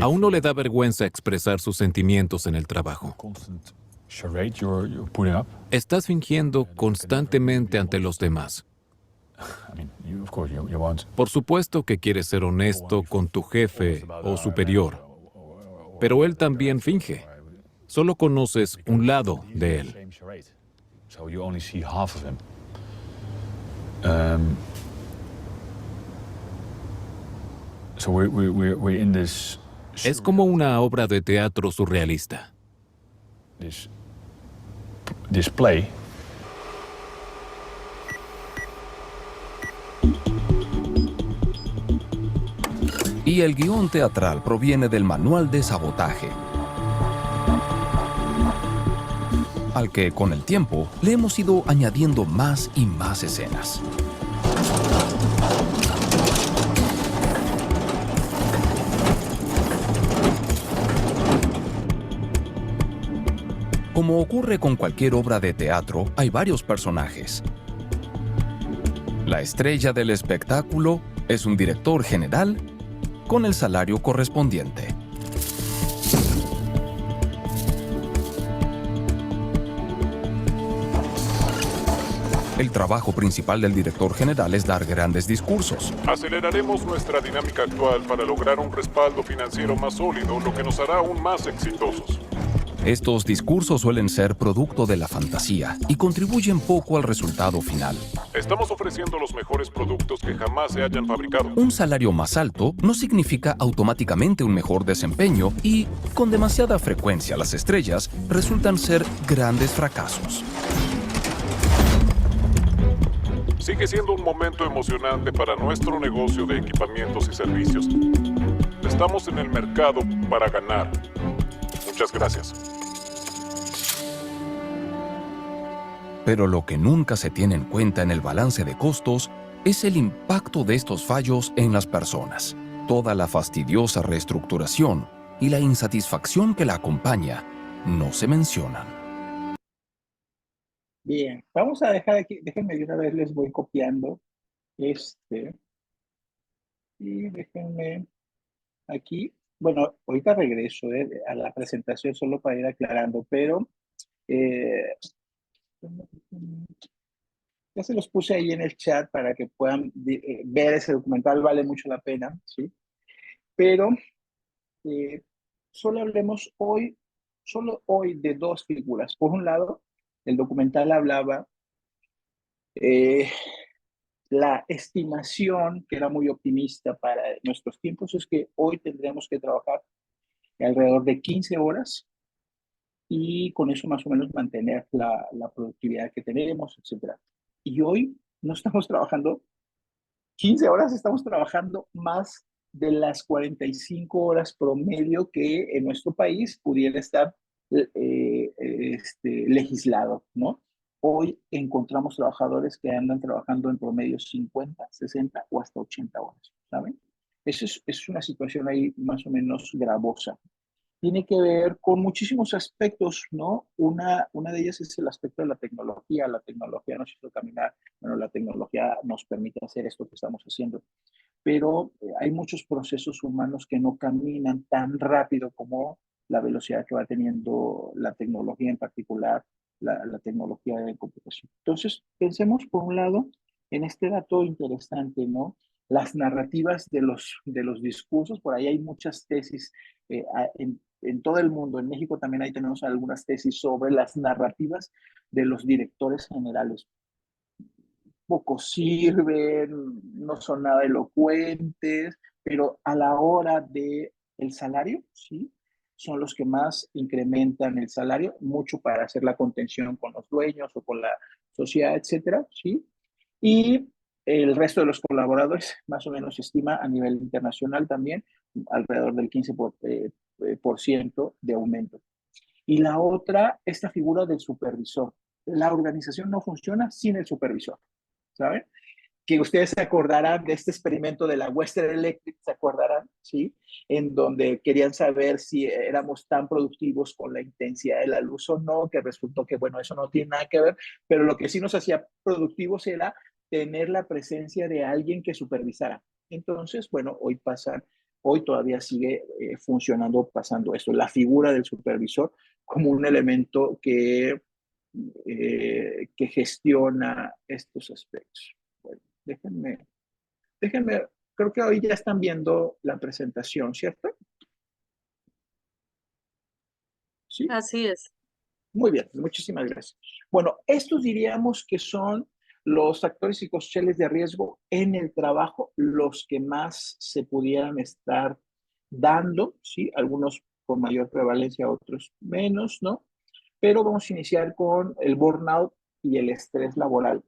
A uno le da vergüenza expresar sus sentimientos en el trabajo. Estás fingiendo constantemente ante los demás. Por supuesto que quieres ser honesto con tu jefe o superior, pero él también finge. Solo conoces un lado de él. So we're in this Es como una obra de teatro surrealista. Display Y el guión teatral proviene del manual de sabotaje, al que con el tiempo le hemos ido añadiendo más y más escenas. Como ocurre con cualquier obra de teatro, hay varios personajes. La estrella del espectáculo es un director general con el salario correspondiente. El trabajo principal del director general es dar grandes discursos. Aceleraremos nuestra dinámica actual para lograr un respaldo financiero más sólido, lo que nos hará aún más exitosos. Estos discursos suelen ser producto de la fantasía y contribuyen poco al resultado final. Estamos ofreciendo los mejores productos que jamás se hayan fabricado. Un salario más alto no significa automáticamente un mejor desempeño y, con demasiada frecuencia, las estrellas resultan ser grandes fracasos. Sigue siendo un momento emocionante para nuestro negocio de equipamientos y servicios. Estamos en el mercado para ganar. Muchas gracias. Pero lo que nunca se tiene en cuenta en el balance de costos es el impacto de estos fallos en las personas. Toda la fastidiosa reestructuración y la insatisfacción que la acompaña no se mencionan. Bien, vamos a dejar aquí, déjenme de una vez, les voy copiando y déjenme aquí. Bueno, ahorita regreso a la presentación solo para ir aclarando, pero ya se los puse ahí en el chat para que puedan ver ese documental, vale mucho la pena, ¿sí? Pero solo hoy de dos figuras. Por un lado, el documental hablaba la estimación, que era muy optimista para nuestros tiempos, es que hoy tendríamos que trabajar alrededor de 15 horas y con eso más o menos mantener la productividad que tenemos, etc. Y hoy no estamos trabajando 15 horas, estamos trabajando más de las 45 horas promedio que en nuestro país pudiera estar legislado, ¿no? Hoy encontramos trabajadores que andan trabajando en promedio 50, 60 o hasta 80 horas, ¿saben? Eso es una situación ahí más o menos gravosa. Tiene que ver con muchísimos aspectos, ¿no? Una de ellas es el aspecto de la tecnología. La tecnología nos hizo caminar, bueno, la tecnología nos permite hacer esto que estamos haciendo, pero hay muchos procesos humanos que no caminan tan rápido como la velocidad que va teniendo la tecnología, en particular la tecnología de computación. Entonces, pensemos por un lado en este dato interesante, ¿no? Las narrativas de los discursos. Por ahí hay muchas tesis en todo el mundo. En México también ahí tenemos algunas tesis sobre las narrativas de los directores generales. Poco sirven, no son nada elocuentes, pero a la hora de el salario, sí, son los que más incrementan el salario, mucho para hacer la contención con los dueños o con la sociedad, etcétera, sí. Y el resto de los colaboradores, más o menos, se estima a nivel internacional también alrededor del 15% de aumento. Y la otra, esta figura del supervisor. La organización no funciona sin el supervisor, ¿saben? Que ustedes se acordarán de este experimento de la Western Electric, ¿se acordarán? ¿Sí? En donde querían saber si éramos tan productivos con la intensidad de la luz o no, que resultó que, bueno, eso no tiene nada que ver, pero lo que sí nos hacía productivos era tener la presencia de alguien que supervisara. Entonces, bueno, hoy todavía sigue pasando esto, la figura del supervisor como un elemento que gestiona estos aspectos. Bueno, déjenme, creo que hoy ya están viendo la presentación, ¿cierto? ¿Sí? Así es. Muy bien, muchísimas gracias. Bueno, estos diríamos que son los factores psicosociales de riesgo en el trabajo, los que más se pudieran estar dando, ¿sí? Algunos con mayor prevalencia, otros menos, ¿no? Pero vamos a iniciar con el burnout y el estrés laboral,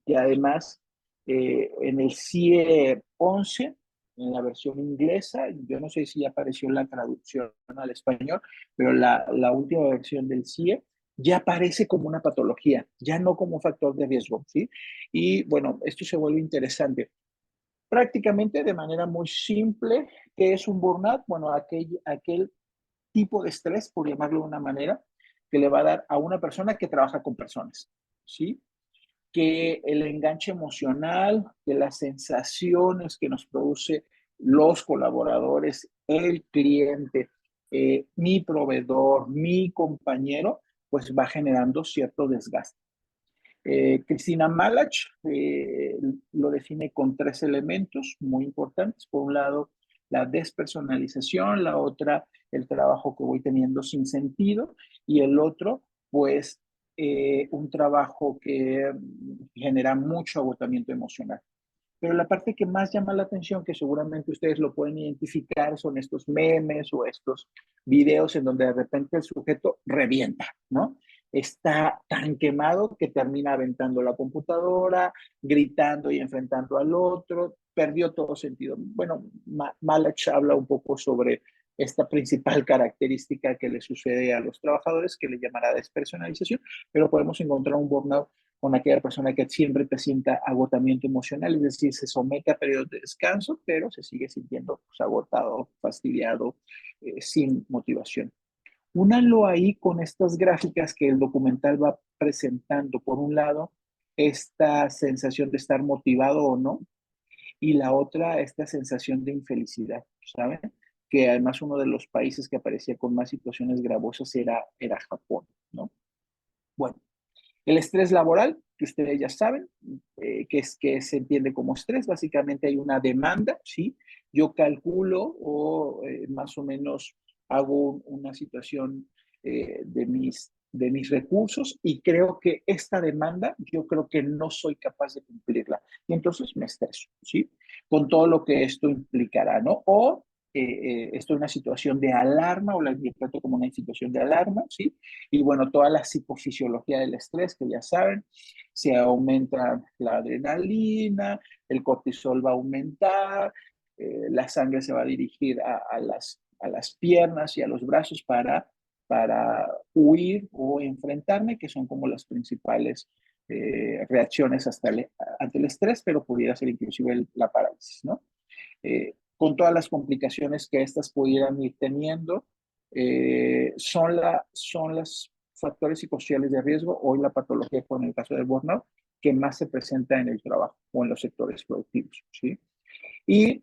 que además en el CIE 11, en la versión inglesa, yo no sé si ya apareció la traducción al español, pero la última versión del CIE ya aparece como una patología, ya no como un factor de riesgo, ¿sí? Y bueno, esto se vuelve interesante. Prácticamente de manera muy simple, ¿qué es un burnout? Bueno, aquel tipo de estrés, por llamarlo de una manera, que le va a dar a una persona que trabaja con personas, ¿sí? Que el enganche emocional, que las sensaciones que nos produce los colaboradores, el cliente, mi proveedor, mi compañero, pues va generando cierto desgaste. Cristina Malach lo define con tres elementos muy importantes. Por un lado, la despersonalización, la otra, el trabajo que voy teniendo sin sentido, y el otro, pues, un trabajo que genera mucho agotamiento emocional. Pero la parte que más llama la atención, que seguramente ustedes lo pueden identificar, son estos memes o estos videos en donde de repente el sujeto revienta, ¿no? Está tan quemado que termina aventando la computadora, gritando y enfrentando al otro, perdió todo sentido. Bueno, Malach habla un poco sobre esta principal característica que le sucede a los trabajadores, que le llamará despersonalización, pero podemos encontrar un burnout con aquella persona que siempre presenta agotamiento emocional, es decir, se somete a periodos de descanso, pero se sigue sintiendo pues, agotado, fastidiado, sin motivación. Únanlo ahí con estas gráficas que el documental va presentando. Por un lado, esta sensación de estar motivado o no, y la otra, esta sensación de infelicidad, ¿saben? Que además uno de los países que aparecía con más situaciones gravosas era Japón, ¿no? Bueno, el estrés laboral, que ustedes ya saben, que se entiende como estrés, básicamente hay una demanda, ¿sí? Yo calculo o más o menos hago una situación de mis recursos y creo que esta demanda, yo creo que no soy capaz de cumplirla. Y entonces me estreso, ¿sí? Con todo lo que esto implicará, ¿no? O esto es una situación de alarma o la interpreto como una situación de alarma, ¿sí? Y bueno, toda la psicofisiología del estrés, que ya saben, se aumenta la adrenalina, el cortisol va a aumentar, la sangre se va a dirigir a las piernas y a los brazos para huir o enfrentarme, que son como las principales reacciones ante el estrés, pero pudiera ser inclusive la parálisis, ¿no? Con todas las complicaciones que estas pudieran ir teniendo, son los factores psicosociales de riesgo, hoy la patología con el caso del burnout, que más se presenta en el trabajo o en los sectores productivos, ¿sí? Y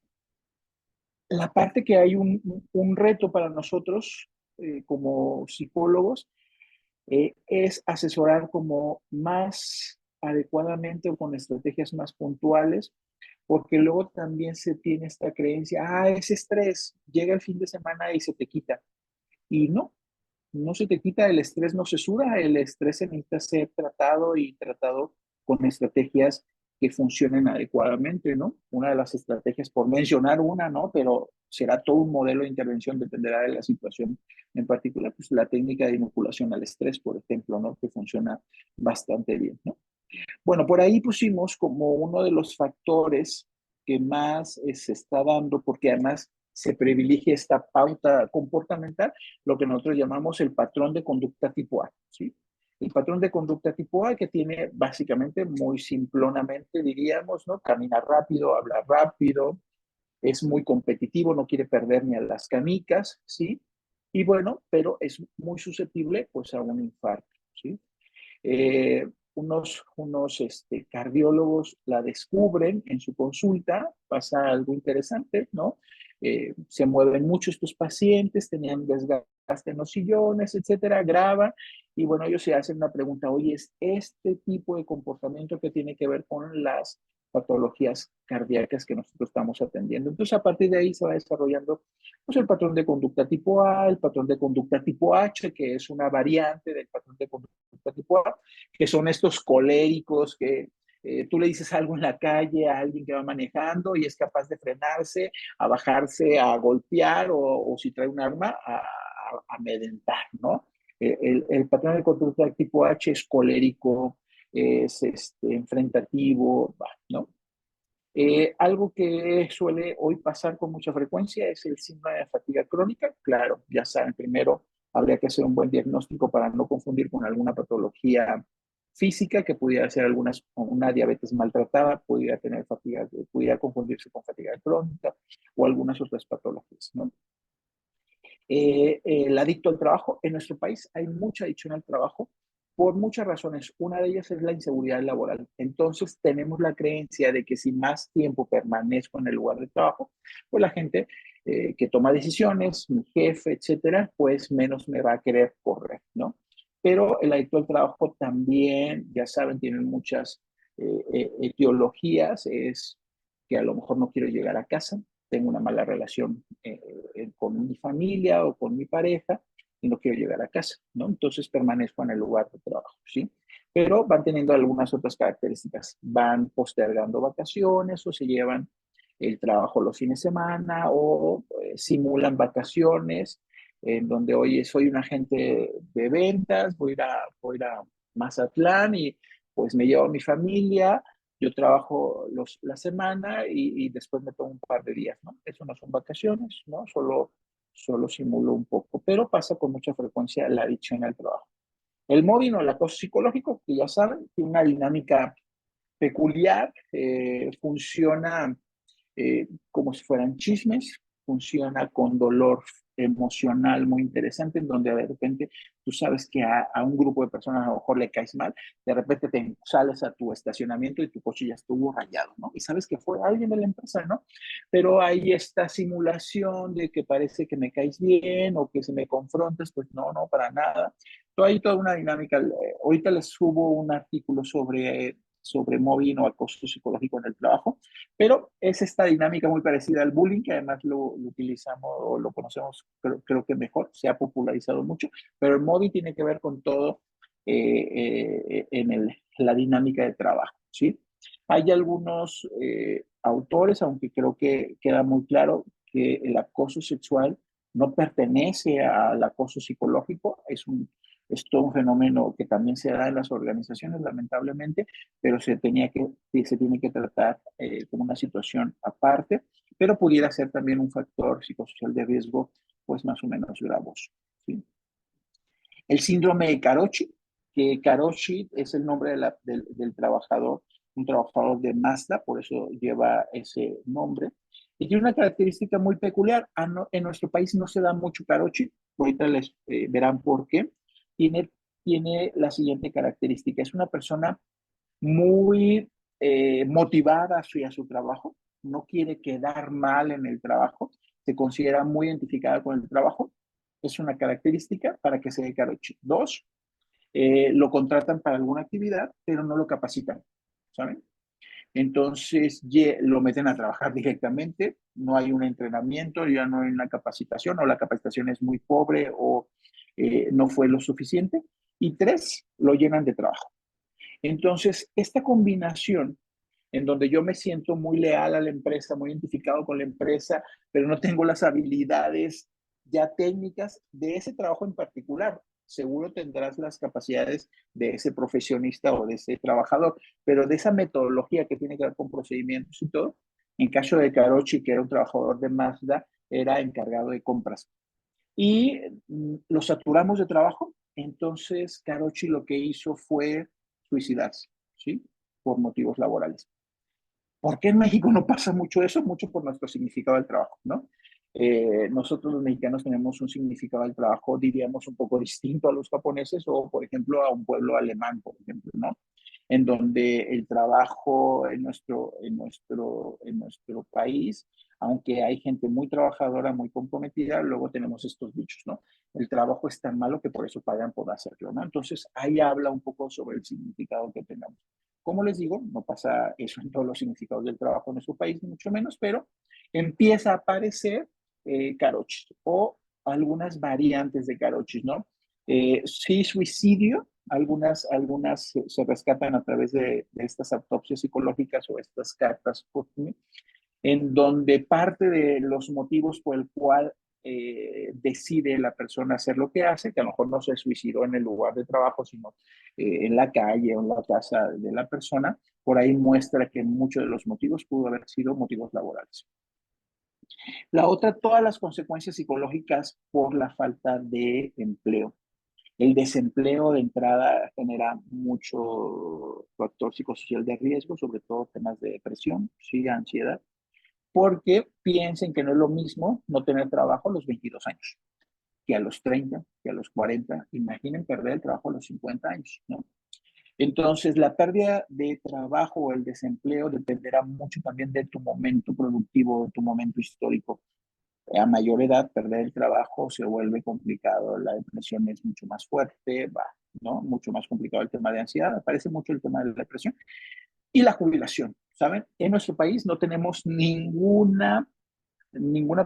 la parte que hay un reto para nosotros como psicólogos es asesorar como más adecuadamente o con estrategias más puntuales, porque luego también se tiene esta creencia, ese estrés llega el fin de semana y se te quita. Y no, no se te quita, el estrés no se cesura, el estrés se necesita ser tratado y tratado con estrategias que funcionen adecuadamente, ¿no? Una de las estrategias, por mencionar una, ¿no? Pero será todo un modelo de intervención, dependerá de la situación en particular, pues la técnica de inoculación al estrés, por ejemplo, ¿no? Que funciona bastante bien, ¿no? Bueno, por ahí pusimos como uno de los factores que más se está dando, porque además se privilegia esta pauta comportamental, lo que nosotros llamamos el patrón de conducta tipo A, ¿sí? El patrón de conducta tipo A que tiene básicamente, muy simplonamente diríamos, ¿no? Caminar rápido, hablar rápido, es muy competitivo, no quiere perder ni a las canicas, ¿sí? Y bueno, pero es muy susceptible pues a un infarto, ¿sí? Unos cardiólogos la descubren en su consulta, pasa algo interesante, ¿no? Se mueven mucho estos pacientes, tenían desgaste en los sillones, etcétera, graban, y bueno, ellos se hacen una pregunta, oye, ¿es este tipo de comportamiento que tiene que ver con las patologías cardíacas que nosotros estamos atendiendo? Entonces, a partir de ahí se va desarrollando pues, el patrón de conducta tipo A, el patrón de conducta tipo H, que es una variante del patrón de conducta tipo A, que son estos coléricos que Tú le dices algo en la calle a alguien que va manejando y es capaz de frenarse, a bajarse, a golpear o si trae un arma, a amedrentar, ¿no? El patrón de conducta tipo H es colérico, es enfrentativo, ¿no? Algo que suele hoy pasar con mucha frecuencia es el síndrome de fatiga crónica. Claro, ya saben, primero habría que hacer un buen diagnóstico para no confundir con alguna patología física que pudiera ser una diabetes maltratada, pudiera tener fatiga, pudiera confundirse con fatiga crónica o algunas otras patologías, ¿no? El adicto al trabajo. En nuestro país hay mucha adicción al trabajo por muchas razones. Una de ellas es la inseguridad laboral. Entonces tenemos la creencia de que si más tiempo permanezco en el lugar de trabajo, pues la gente que toma decisiones, mi jefe, etcétera, pues menos me va a querer correr, ¿no? Pero el adicto al trabajo también, ya saben, tiene muchas etiologías. Es que a lo mejor no quiero llegar a casa, tengo una mala relación con mi familia o con mi pareja y no quiero llegar a casa, ¿no? Entonces permanezco en el lugar de trabajo, ¿sí? Pero van teniendo algunas otras características. Van postergando vacaciones o se llevan el trabajo los fines de semana o simulan vacaciones en donde, oye, soy un agente de ventas, voy a ir a Mazatlán y pues me llevo a mi familia, yo trabajo la semana y después me tomo un par de días, ¿no? Eso no son vacaciones, ¿no? Solo simulo un poco, pero pasa con mucha frecuencia la adicción al trabajo. El mobbing o el acoso psicológico, que ya saben, tiene una dinámica peculiar, funciona como si fueran chismes, funciona con dolor emocional muy interesante, en donde de repente tú sabes que a un grupo de personas a lo mejor le caes mal, de repente te sales a tu estacionamiento y tu coche ya estuvo rayado, ¿no? Y sabes que fue alguien de la empresa, ¿no? Pero hay esta simulación de que parece que me caes bien o que si me confrontas, pues no, no, para nada. Hay toda una dinámica. Ahorita les subo un artículo sobre mobbing o acoso psicológico en el trabajo, pero es esta dinámica muy parecida al bullying, que además lo utilizamos o lo conocemos, creo que mejor, se ha popularizado mucho, pero el mobbing tiene que ver con todo en la dinámica de trabajo, ¿sí? Hay algunos autores, aunque creo que queda muy claro que el acoso sexual no pertenece al acoso psicológico, es todo un fenómeno que también se da en las organizaciones, lamentablemente, pero se tiene que tratar como una situación aparte, pero pudiera ser también un factor psicosocial de riesgo, pues más o menos gravoso, ¿sí? El síndrome de Karoshi, que Karoshi es el nombre del trabajador, un trabajador de Mazda, por eso lleva ese nombre, y tiene una característica muy peculiar. En nuestro país no se da mucho Karoshi, ahorita les verán por qué. Tiene, tiene la siguiente característica, es una persona muy motivada hacia su trabajo, no quiere quedar mal en el trabajo, se considera muy identificada con el trabajo, es una característica para que se dé Karoshi. Dos, lo contratan para alguna actividad, pero no lo capacitan, ¿saben? Entonces lo meten a trabajar directamente, no hay un entrenamiento, ya no hay una capacitación o la capacitación es muy pobre o no fue lo suficiente. Y tres, lo llenan de trabajo. Entonces, esta combinación en donde yo me siento muy leal a la empresa, muy identificado con la empresa, pero no tengo las habilidades ya técnicas de ese trabajo en particular. Seguro tendrás las capacidades de ese profesionista o de ese trabajador, pero de esa metodología que tiene que ver con procedimientos y todo, en caso de Karoshi, que era un trabajador de Mazda, era encargado de compras. Y lo saturamos de trabajo, entonces Karoshi lo que hizo fue suicidarse, ¿sí? Por motivos laborales. ¿Por qué en México no pasa mucho eso? Mucho por nuestro significado del trabajo, ¿no? Nosotros los mexicanos tenemos un significado del trabajo, diríamos, un poco distinto a los japoneses o, por ejemplo, a un pueblo alemán, por ejemplo, ¿no? En donde el trabajo en nuestro país, aunque hay gente muy trabajadora, muy comprometida, luego tenemos estos dichos, ¿no? El trabajo es tan malo que por eso pagan por hacerlo, ¿no? Entonces, ahí habla un poco sobre el significado que tenemos. Como les digo, no pasa eso en todos los significados del trabajo en nuestro país, ni mucho menos, pero empieza a aparecer Karoshi o algunas variantes de Karoshi, ¿no? Sí, suicidio, Algunas se rescatan a través de estas autopsias psicológicas o estas cartas Putney, en donde parte de los motivos por el cual decide la persona hacer lo que hace, que a lo mejor no se suicidó en el lugar de trabajo, sino en la calle o en la casa de la persona, por ahí muestra que muchos de los motivos pudo haber sido motivos laborales. La otra, todas las consecuencias psicológicas por la falta de empleo. El desempleo de entrada genera mucho factor psicosocial de riesgo, sobre todo temas de depresión, sí, ansiedad, porque piensen que no es lo mismo no tener trabajo a los 22 años, que a los 30, que a los 40. Imaginen perder el trabajo a los 50 años, ¿no? Entonces, la pérdida de trabajo o el desempleo dependerá mucho también de tu momento productivo, de tu momento histórico. A mayor edad, perder el trabajo se vuelve complicado, la depresión es mucho más fuerte, va, ¿no? Mucho más complicado el tema de ansiedad, aparece mucho el tema de la depresión. Y la jubilación, ¿saben? En nuestro país no tenemos ninguna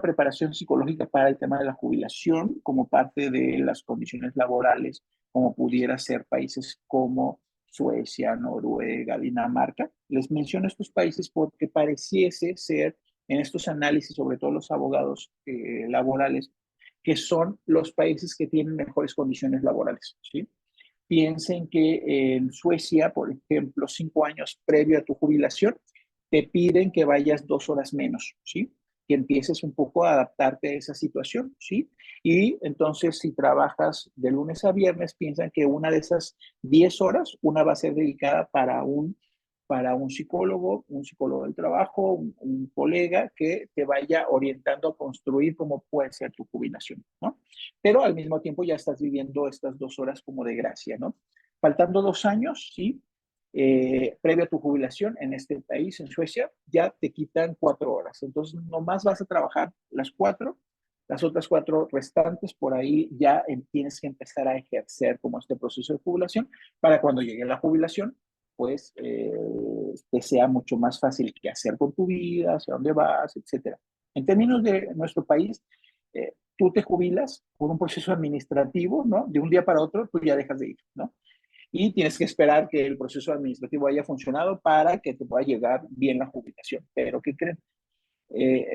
preparación psicológica para el tema de la jubilación como parte de las condiciones laborales, como pudiera ser países como Suecia, Noruega, Dinamarca. Les menciono estos países porque pareciese ser en estos análisis, sobre todo los abogados laborales, que son los países que tienen mejores condiciones laborales, ¿sí? Piensen que en Suecia, por ejemplo, 5 años previo a tu jubilación, te piden que vayas 2 horas menos, ¿sí? Que empieces un poco a adaptarte a esa situación, ¿sí? Y entonces, si trabajas de lunes a viernes, piensan que una de esas 10 horas, una va a ser dedicada para un psicólogo del trabajo, un colega que te vaya orientando a construir cómo puede ser tu jubilación, ¿no? Pero al mismo tiempo ya estás viviendo estas 2 horas como de gracia, ¿no? Faltando 2 años, ¿sí? Previo a tu jubilación en este país, en Suecia, ya te quitan 4 horas. Entonces, nomás vas a trabajar las otras 4 restantes por ahí ya tienes que empezar a ejercer como este proceso de jubilación para cuando llegue la jubilación, pues te sea mucho más fácil qué hacer con tu vida, hacia dónde vas, etcétera. En términos de nuestro país, tú te jubilas por un proceso administrativo, ¿no? De un día para otro, tú ya dejas de ir, ¿no? Y tienes que esperar que el proceso administrativo haya funcionado para que te pueda llegar bien la jubilación. Pero, ¿qué creen?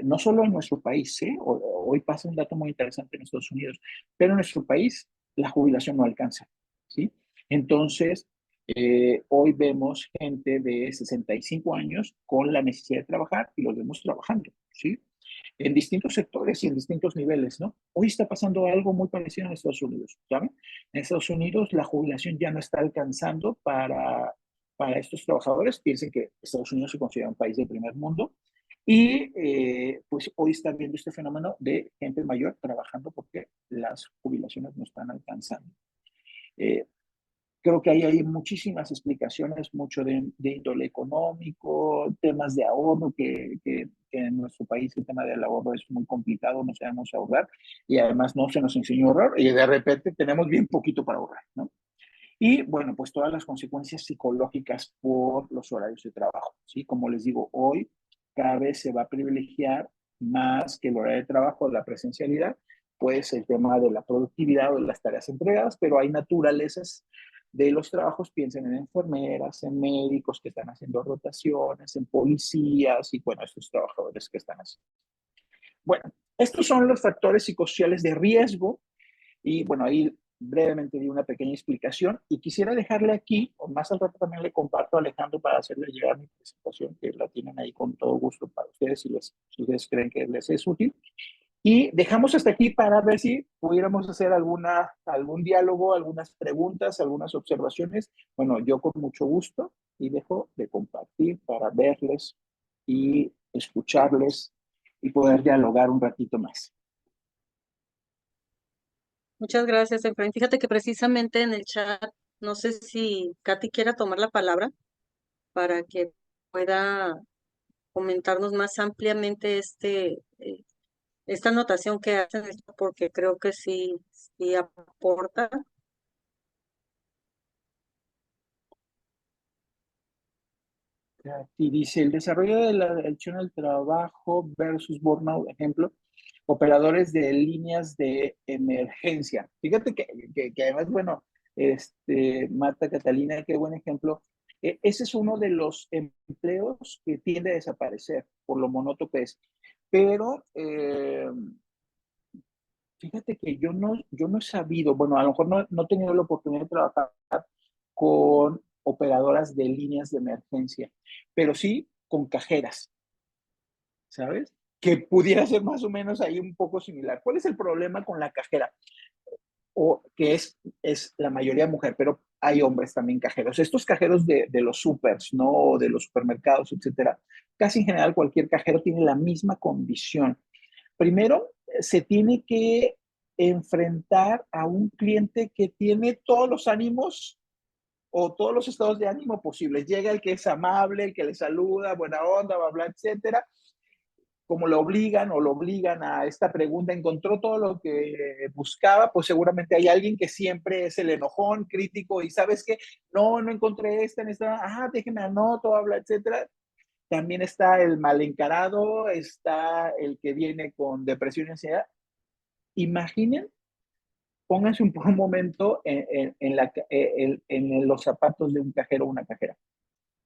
No solo en nuestro país, ¿eh? Hoy pasa un dato muy interesante en Estados Unidos, pero en nuestro país la jubilación no alcanza, ¿sí? Entonces, hoy vemos gente de 65 años con la necesidad de trabajar y los vemos trabajando, ¿sí? En distintos sectores y en distintos niveles, ¿no? Hoy está pasando algo muy parecido en Estados Unidos, ¿saben? En Estados Unidos la jubilación ya no está alcanzando para estos trabajadores. Piensen que Estados Unidos se considera un país de primer mundo y pues hoy están viendo este fenómeno de gente mayor trabajando porque las jubilaciones no están alcanzando. Eh, Creo que hay muchísimas explicaciones, mucho de índole económico, temas de ahorro, que en nuestro país el tema del ahorro es muy complicado, no sabemos ahorrar y además no se nos enseñó a ahorrar y de repente tenemos bien poquito para ahorrar, ¿no? Y bueno, pues todas las consecuencias psicológicas por los horarios de trabajo, ¿sí? Como les digo, hoy cada vez se va a privilegiar más que el horario de trabajo, la presencialidad, pues el tema de la productividad o de las tareas entregadas, pero hay naturalezas de los trabajos, piensen en enfermeras, en médicos que están haciendo rotaciones, en policías y bueno, estos trabajadores que están haciendo. Bueno, estos son los factores psicosociales de riesgo y bueno, ahí brevemente di una pequeña explicación y quisiera dejarle aquí, o más al rato también le comparto a Alejandro para hacerle llegar mi presentación, que la tienen ahí con todo gusto para ustedes si ustedes creen que les es útil. Y dejamos hasta aquí para ver si pudiéramos hacer algún diálogo, algunas preguntas, algunas observaciones. Bueno, yo con mucho gusto y dejo de compartir para verles y escucharles y poder dialogar un ratito más. Muchas gracias, Efraín. Fíjate que precisamente en el chat, no sé si Katy quiera tomar la palabra para que pueda comentarnos más ampliamente esta anotación que hacen, porque creo que sí aporta. Y dice, el desarrollo de la adicción al trabajo versus burnout, ejemplo, operadores de líneas de emergencia. Fíjate que además, bueno, Marta Catalina, qué buen ejemplo. Ese es uno de los empleos que tiende a desaparecer por lo monótono que es. Pero fíjate que yo no he sabido, bueno, a lo mejor no he tenido la oportunidad de trabajar con operadoras de líneas de emergencia, pero sí con cajeras, ¿sabes? Que pudiera ser más o menos ahí un poco similar. ¿Cuál es el problema con la cajera? O que es la mayoría mujer, pero hay hombres también cajeros. Estos cajeros de los supers, ¿no? De los supermercados, etcétera. Casi en general cualquier cajero tiene la misma condición. Primero, se tiene que enfrentar a un cliente que tiene todos los ánimos o todos los estados de ánimo posibles. Llega el que es amable, el que le saluda, buena onda, bla, bla, etcétera. Como lo obligan o lo obligan a esta pregunta, encontró todo lo que buscaba, pues seguramente hay alguien que siempre es el enojón, crítico, y ¿sabes qué? No encontré esta, en esta, déjeme anoto, habla, etcétera. También está el mal encarado, está el que viene con depresión y ansiedad. Imaginen, pónganse un momento en los zapatos de un cajero o una cajera.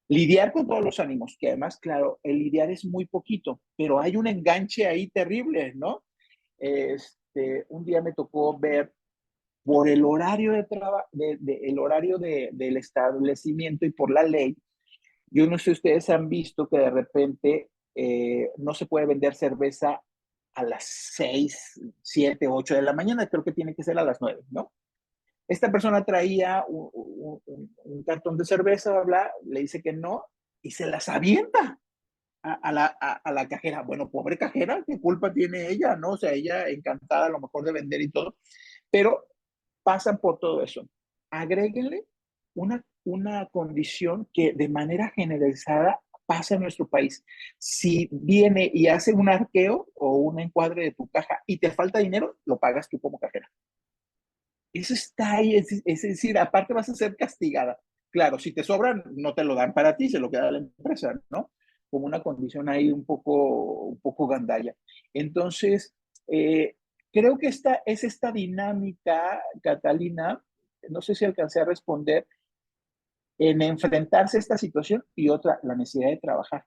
Lidiar con todos los ánimos, que además, claro, el lidiar es muy poquito, pero hay un enganche ahí terrible, ¿no? Un día me tocó ver por el horario de trabajo, el horario del establecimiento y por la ley. Yo no sé si ustedes han visto que de repente no se puede vender cerveza a las 6, 7, 8 de la mañana, creo que tiene que ser a las 9, ¿no? Esta persona traía un cartón de cerveza, bla, bla, le dice que no y se las avienta a la cajera. Bueno, pobre cajera, ¿qué culpa tiene ella? ¿No? O sea, ella encantada a lo mejor de vender y todo, pero pasan por todo eso. Agréguenle una condición que de manera generalizada pasa en nuestro país. Si viene y hace un arqueo o un encuadre de tu caja y te falta dinero, lo pagas tú como cajera. Eso está ahí, es decir, aparte vas a ser castigada. Claro, si te sobran, no te lo dan para ti, se lo queda la empresa, ¿no? Como una condición ahí un poco gandalla. Entonces, creo que esta dinámica, Catalina, no sé si alcancé a responder, en enfrentarse a esta situación y otra, la necesidad de trabajar.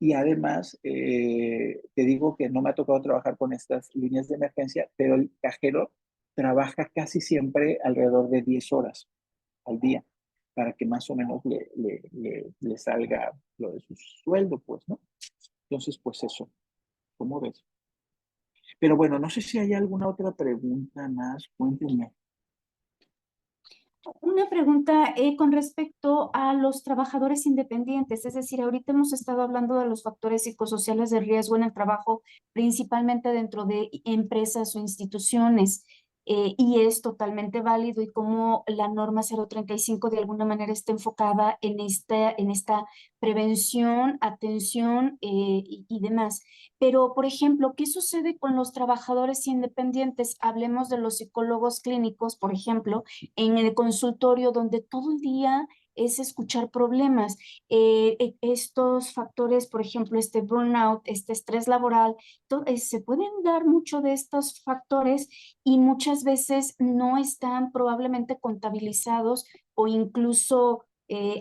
Y además, te digo que no me ha tocado trabajar con estas líneas de emergencia, pero el cajero trabaja casi siempre alrededor de 10 horas al día para que más o menos le salga lo de su sueldo, pues, ¿no? Entonces, pues eso, ¿cómo ves? Pero bueno, no sé si hay alguna otra pregunta más, cuéntenme. Una pregunta con respecto a los trabajadores independientes, es decir, ahorita hemos estado hablando de los factores psicosociales de riesgo en el trabajo, principalmente dentro de empresas o instituciones, y es totalmente válido y como la norma 035 de alguna manera está enfocada en esta prevención, atención y demás. Pero, por ejemplo, ¿qué sucede con los trabajadores independientes? Hablemos de los psicólogos clínicos, por ejemplo, en el consultorio donde todo el día es escuchar problemas. Estos factores, por ejemplo, este burnout, este estrés laboral, se pueden dar mucho de estos factores y muchas veces no están probablemente contabilizados o incluso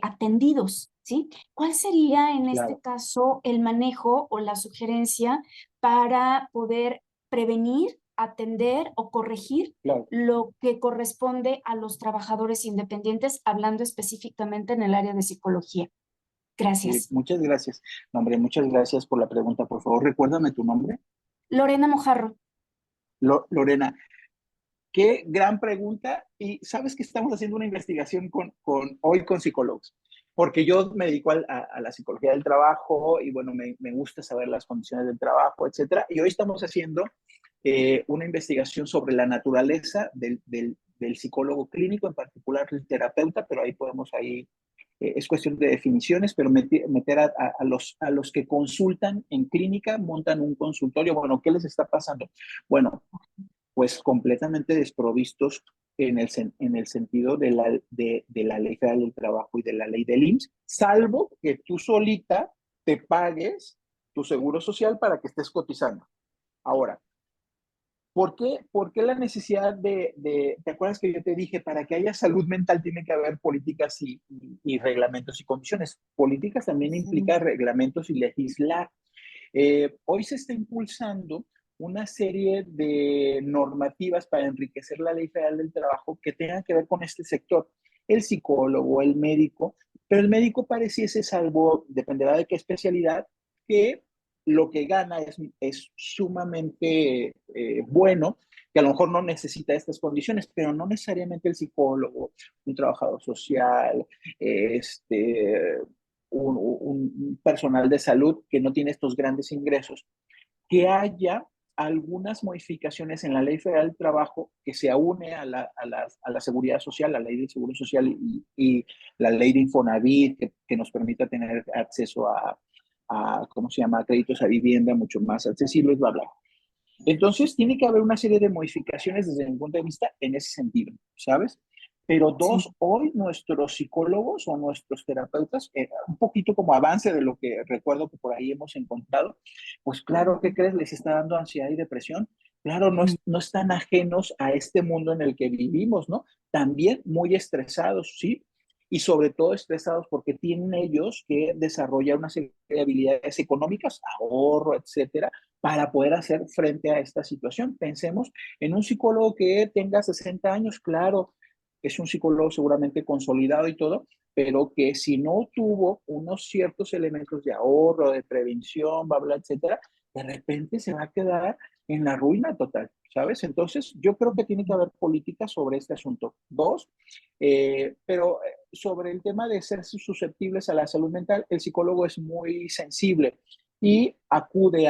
atendidos, ¿sí? ¿Cuál sería en este Claro, caso el manejo o la sugerencia para poder prevenir, atender o corregir claro. lo que corresponde a los trabajadores independientes, hablando específicamente en el área de psicología? Sí, Gracias. muchas gracias. No, hombre, muchas gracias por la pregunta. Por favor, recuérdame tu nombre. Lorena Mojarro. Lorena, qué gran pregunta. Y sabes que estamos haciendo una investigación hoy con psicólogos, porque yo me dedico a la psicología del trabajo y bueno, me gusta saber las condiciones del trabajo, etcétera. Y hoy estamos haciendo una investigación sobre la naturaleza del psicólogo clínico, en particular el terapeuta, pero ahí podemos es cuestión de definiciones, pero meter a los que consultan en clínica, montan un consultorio. Bueno, ¿qué les está pasando? Bueno, pues completamente desprovistos en el sentido de la ley federal del trabajo y de la ley del IMSS, salvo que tú solita te pagues tu seguro social para que estés cotizando. Ahora, ¿Por qué la necesidad ¿te acuerdas que yo te dije, para que haya salud mental tiene que haber políticas y reglamentos y condiciones? Políticas también implica Sí. reglamentos y legislar. Hoy se está impulsando una serie de normativas para enriquecer la Ley Federal del Trabajo que tengan que ver con este sector, el psicólogo, el médico, pero el médico pareciese, salvo, dependerá de qué especialidad, que lo que gana es sumamente bueno, que a lo mejor no necesita estas condiciones, pero no necesariamente el psicólogo, un trabajador social, un personal de salud que no tiene estos grandes ingresos, que haya algunas modificaciones en la Ley Federal del Trabajo que se aúne a la seguridad social, la ley del seguro social y la ley de Infonavit, que nos permita tener acceso ¿cómo se llama?, créditos a vivienda mucho más accesibles, bla, bla. Entonces, tiene que haber una serie de modificaciones desde mi punto de vista en ese sentido, ¿sabes? Pero Sí. dos, hoy nuestros psicólogos o nuestros terapeutas, un poquito como avance de lo que recuerdo que por ahí hemos encontrado, pues claro, ¿qué crees? Les está dando ansiedad y depresión. Claro, no están ajenos a este mundo en el que vivimos, ¿no? También muy estresados, ¿sí? Y sobre todo estresados porque tienen ellos que desarrollar una serie de habilidades económicas, ahorro, etcétera, para poder hacer frente a esta situación. Pensemos en un psicólogo que tenga 60 años, claro, es un psicólogo seguramente consolidado y todo, pero que si no tuvo unos ciertos elementos de ahorro, de prevención, bla, bla, etcétera, de repente se va a quedar en la ruina total, ¿sabes? Entonces, yo creo que tiene que haber políticas sobre este asunto. Dos, pero sobre el tema de ser susceptibles a la salud mental, el psicólogo es muy sensible y acude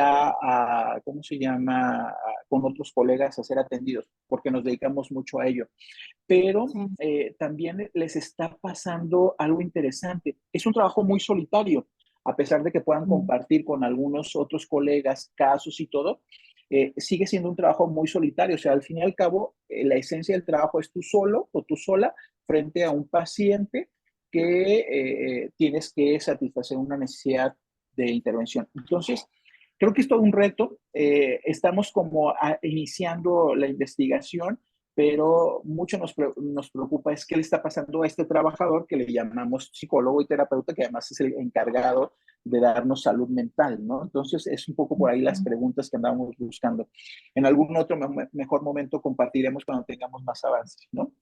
¿cómo se llama?, con otros colegas a ser atendidos, porque nos dedicamos mucho a ello. Pero Sí. también les está pasando algo interesante. Es un trabajo muy solitario, a pesar de que puedan compartir con algunos otros colegas casos y todo, sigue siendo un trabajo muy solitario. O sea, al fin y al cabo, la esencia del trabajo es tú solo o tú sola frente a un paciente que tienes que satisfacer una necesidad de intervención. Entonces, creo que es todo un reto. Estamos como iniciando la investigación, pero mucho nos preocupa es qué le está pasando a este trabajador que le llamamos psicólogo y terapeuta, que además es el encargado de darnos salud mental, ¿no? Entonces, es un poco por ahí las preguntas que andamos buscando. En algún otro mejor momento compartiremos cuando tengamos más avances, ¿no?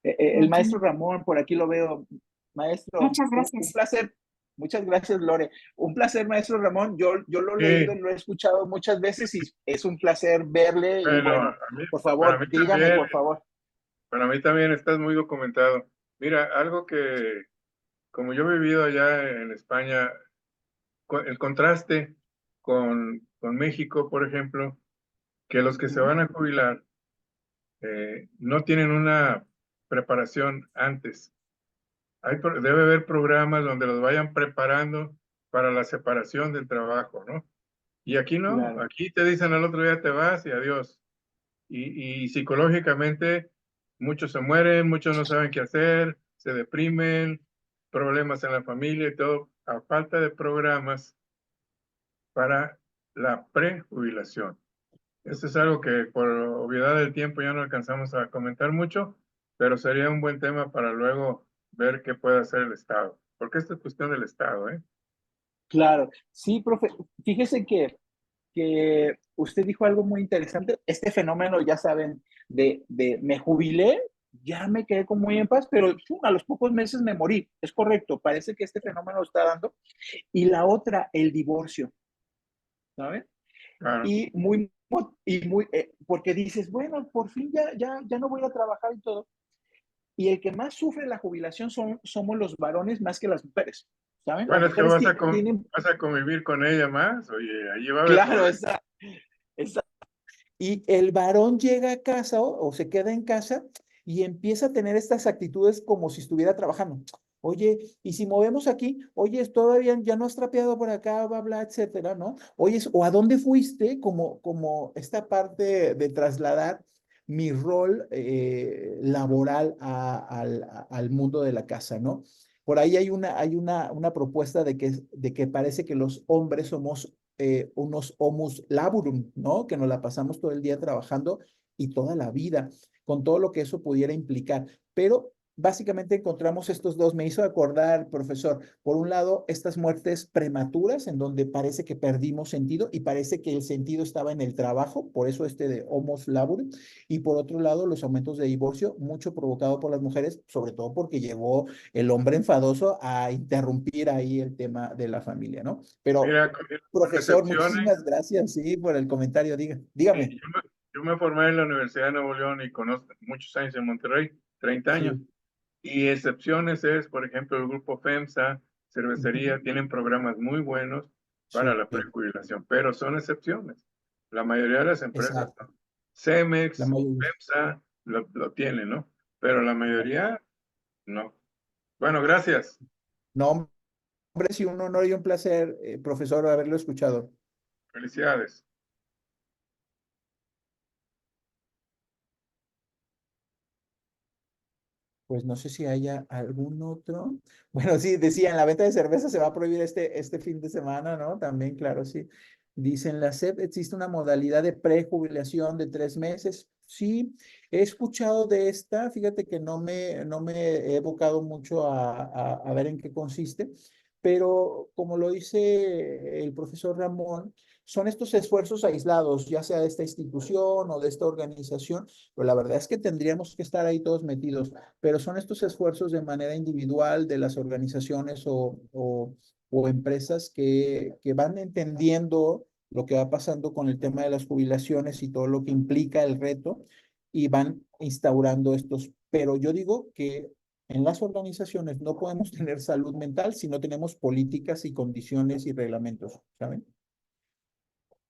El Ok. maestro Ramón, por aquí lo veo. Maestro, Muchas un gracias. placer. Muchas gracias, Lore. Un placer, maestro Ramón. Yo lo he leído, Sí, lo he escuchado muchas veces y es un placer verle. Y bueno, bueno, por para favor, mí dígame, también, por favor. para mí también estás muy documentado. Mira, algo que, como yo he vivido allá en España, el contraste con México, por ejemplo, que los que se van a jubilar no tienen una preparación antes. Debe haber programas donde los vayan preparando para la separación del trabajo, ¿no? Y aquí no, Claro. aquí te dicen al otro día te vas y adiós. Y psicológicamente muchos se mueren, muchos no saben qué hacer, se deprimen, problemas en la familia y todo, a falta de programas para la prejubilación. Esto es algo que por obviedad del tiempo ya no alcanzamos a comentar mucho, pero sería un buen tema para luego ver qué puede hacer el Estado, porque esto es cuestión del Estado, ¿eh? Claro. Sí, profe. Fíjese que usted dijo algo muy interesante. Este fenómeno, ya saben, de me jubilé, ya me quedé como muy en paz, pero a los pocos meses me morí. Es correcto. Parece que este fenómeno está dando. Y la otra, el divorcio, ¿sabes? Claro, Y porque dices, bueno, por fin ya no voy a trabajar y todo. Y el que más sufre la jubilación somos los varones más que las mujeres, ¿saben? Las bueno, es que mujeres tienen, vas a convivir con ella más, oye, allí va a haber claro, problemas. esa. Y el varón llega a casa o se queda en casa y empieza a tener estas actitudes como si estuviera trabajando. Oye, y si movemos aquí, oye, todavía ya no has trapeado por acá, bla, bla, etcétera, ¿no? Oye, o a dónde fuiste, como esta parte de trasladar mi rol laboral al mundo de la casa, ¿no? Por ahí hay una propuesta de que parece que los hombres somos unos homus laborum, ¿no? Que nos la pasamos todo el día trabajando y toda la vida, con todo lo que eso pudiera implicar. Pero básicamente encontramos estos dos. Me hizo acordar, profesor, por un lado, estas muertes prematuras en donde parece que perdimos sentido y parece que el sentido estaba en el trabajo, por eso este de homus laborum, y por otro lado, los aumentos de divorcio, mucho provocado por las mujeres, sobre todo porque llegó el hombre enfadoso a interrumpir ahí el tema de la familia, ¿no? Pero, Mira, con profesor, excepciones, muchísimas gracias, sí, por el comentario, dígame. yo me formé en la Universidad de Nuevo León y conozco muchos años en Monterrey, 30 años. Sí. Y excepciones es, por ejemplo, el grupo FEMSA, cervecería, tienen programas muy buenos para la Sí, prejubilación, pero son excepciones. La mayoría de las empresas, exacto. ¿no? La Cemex, mayoría. FEMSA lo tienen, ¿no? Pero la mayoría no. Bueno, gracias. No, hombre, sí, un honor y un placer, profesor, haberlo escuchado. Felicidades. Pues no sé si haya algún otro. Bueno, sí, decían, la venta de cerveza se va a prohibir este fin de semana, ¿no? También, claro, sí. Dicen, la SEP existe una modalidad de prejubilación de 3 meses. Sí, he escuchado de esta, fíjate que no me he evocado mucho a ver en qué consiste, pero como lo dice el profesor Ramón, son estos esfuerzos aislados, ya sea de esta institución o de esta organización, pero la verdad es que tendríamos que estar ahí todos metidos, pero son estos esfuerzos de manera individual de las organizaciones o empresas que van entendiendo lo que va pasando con el tema de las jubilaciones y todo lo que implica el reto y van instaurando estos. Pero yo digo que en las organizaciones no podemos tener salud mental si no tenemos políticas y condiciones y reglamentos, ¿saben?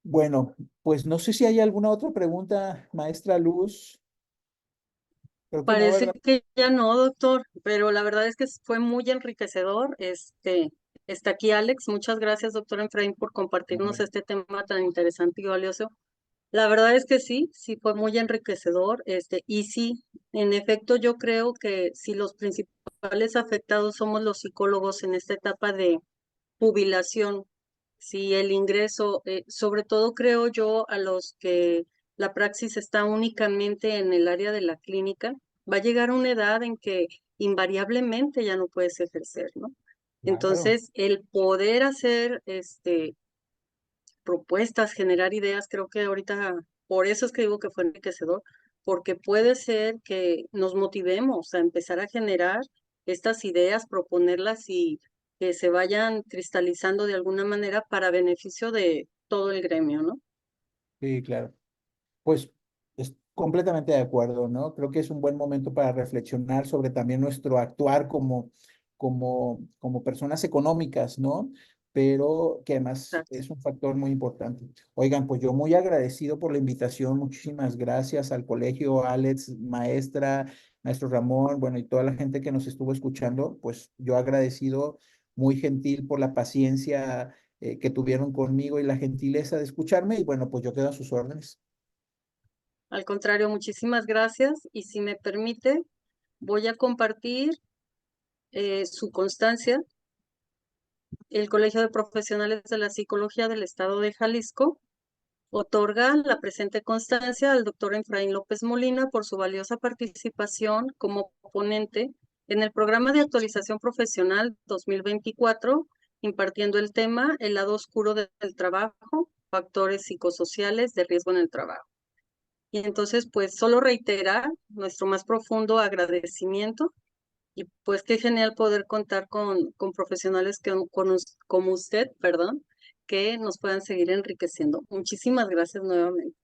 Bueno, pues no sé si hay alguna otra pregunta, maestra Luz. Creo que no, Parece ¿verdad? que ya no, doctor, pero la verdad es que fue muy enriquecedor. Está aquí Alex. Muchas gracias, doctor Efraín, por compartirnos este tema tan interesante y valioso. La verdad es que sí, sí fue muy enriquecedor. Y sí, en efecto, yo creo que si los principales afectados somos los psicólogos en esta etapa de jubilación, si el ingreso, sobre todo creo yo a los que la praxis está únicamente en el área de la clínica, va a llegar una edad en que invariablemente ya no puedes ejercer, ¿no? Claro. Entonces, el poder hacer propuestas, generar ideas, creo que ahorita, por eso es que digo que fue enriquecedor, porque puede ser que nos motivemos a empezar a generar estas ideas, proponerlas y que se vayan cristalizando de alguna manera para beneficio de todo el gremio, ¿no? Sí, claro. Pues es completamente de acuerdo, ¿no? Creo que es un buen momento para reflexionar sobre también nuestro actuar como personas económicas, ¿no? Pero que además Exacto. es un factor muy importante. Oigan, pues yo muy agradecido por la invitación. Muchísimas gracias al colegio, Alex, maestra, maestro Ramón, bueno, y toda la gente que nos estuvo escuchando. Pues yo agradecido, muy gentil por la paciencia que tuvieron conmigo y la gentileza de escucharme. Y bueno, pues yo quedo a sus órdenes. Al contrario, muchísimas gracias y si me permite, voy a compartir su constancia. El Colegio de Profesionales de la Psicología del Estado de Jalisco otorga la presente constancia al doctor Efraín López Molina por su valiosa participación como ponente en el programa de actualización profesional 2024, impartiendo el tema El lado oscuro del trabajo, factores psicosociales de riesgo en el trabajo. Y entonces, pues, solo reiterar nuestro más profundo agradecimiento y pues qué genial poder contar con profesionales como usted, perdón, que nos puedan seguir enriqueciendo. Muchísimas gracias nuevamente.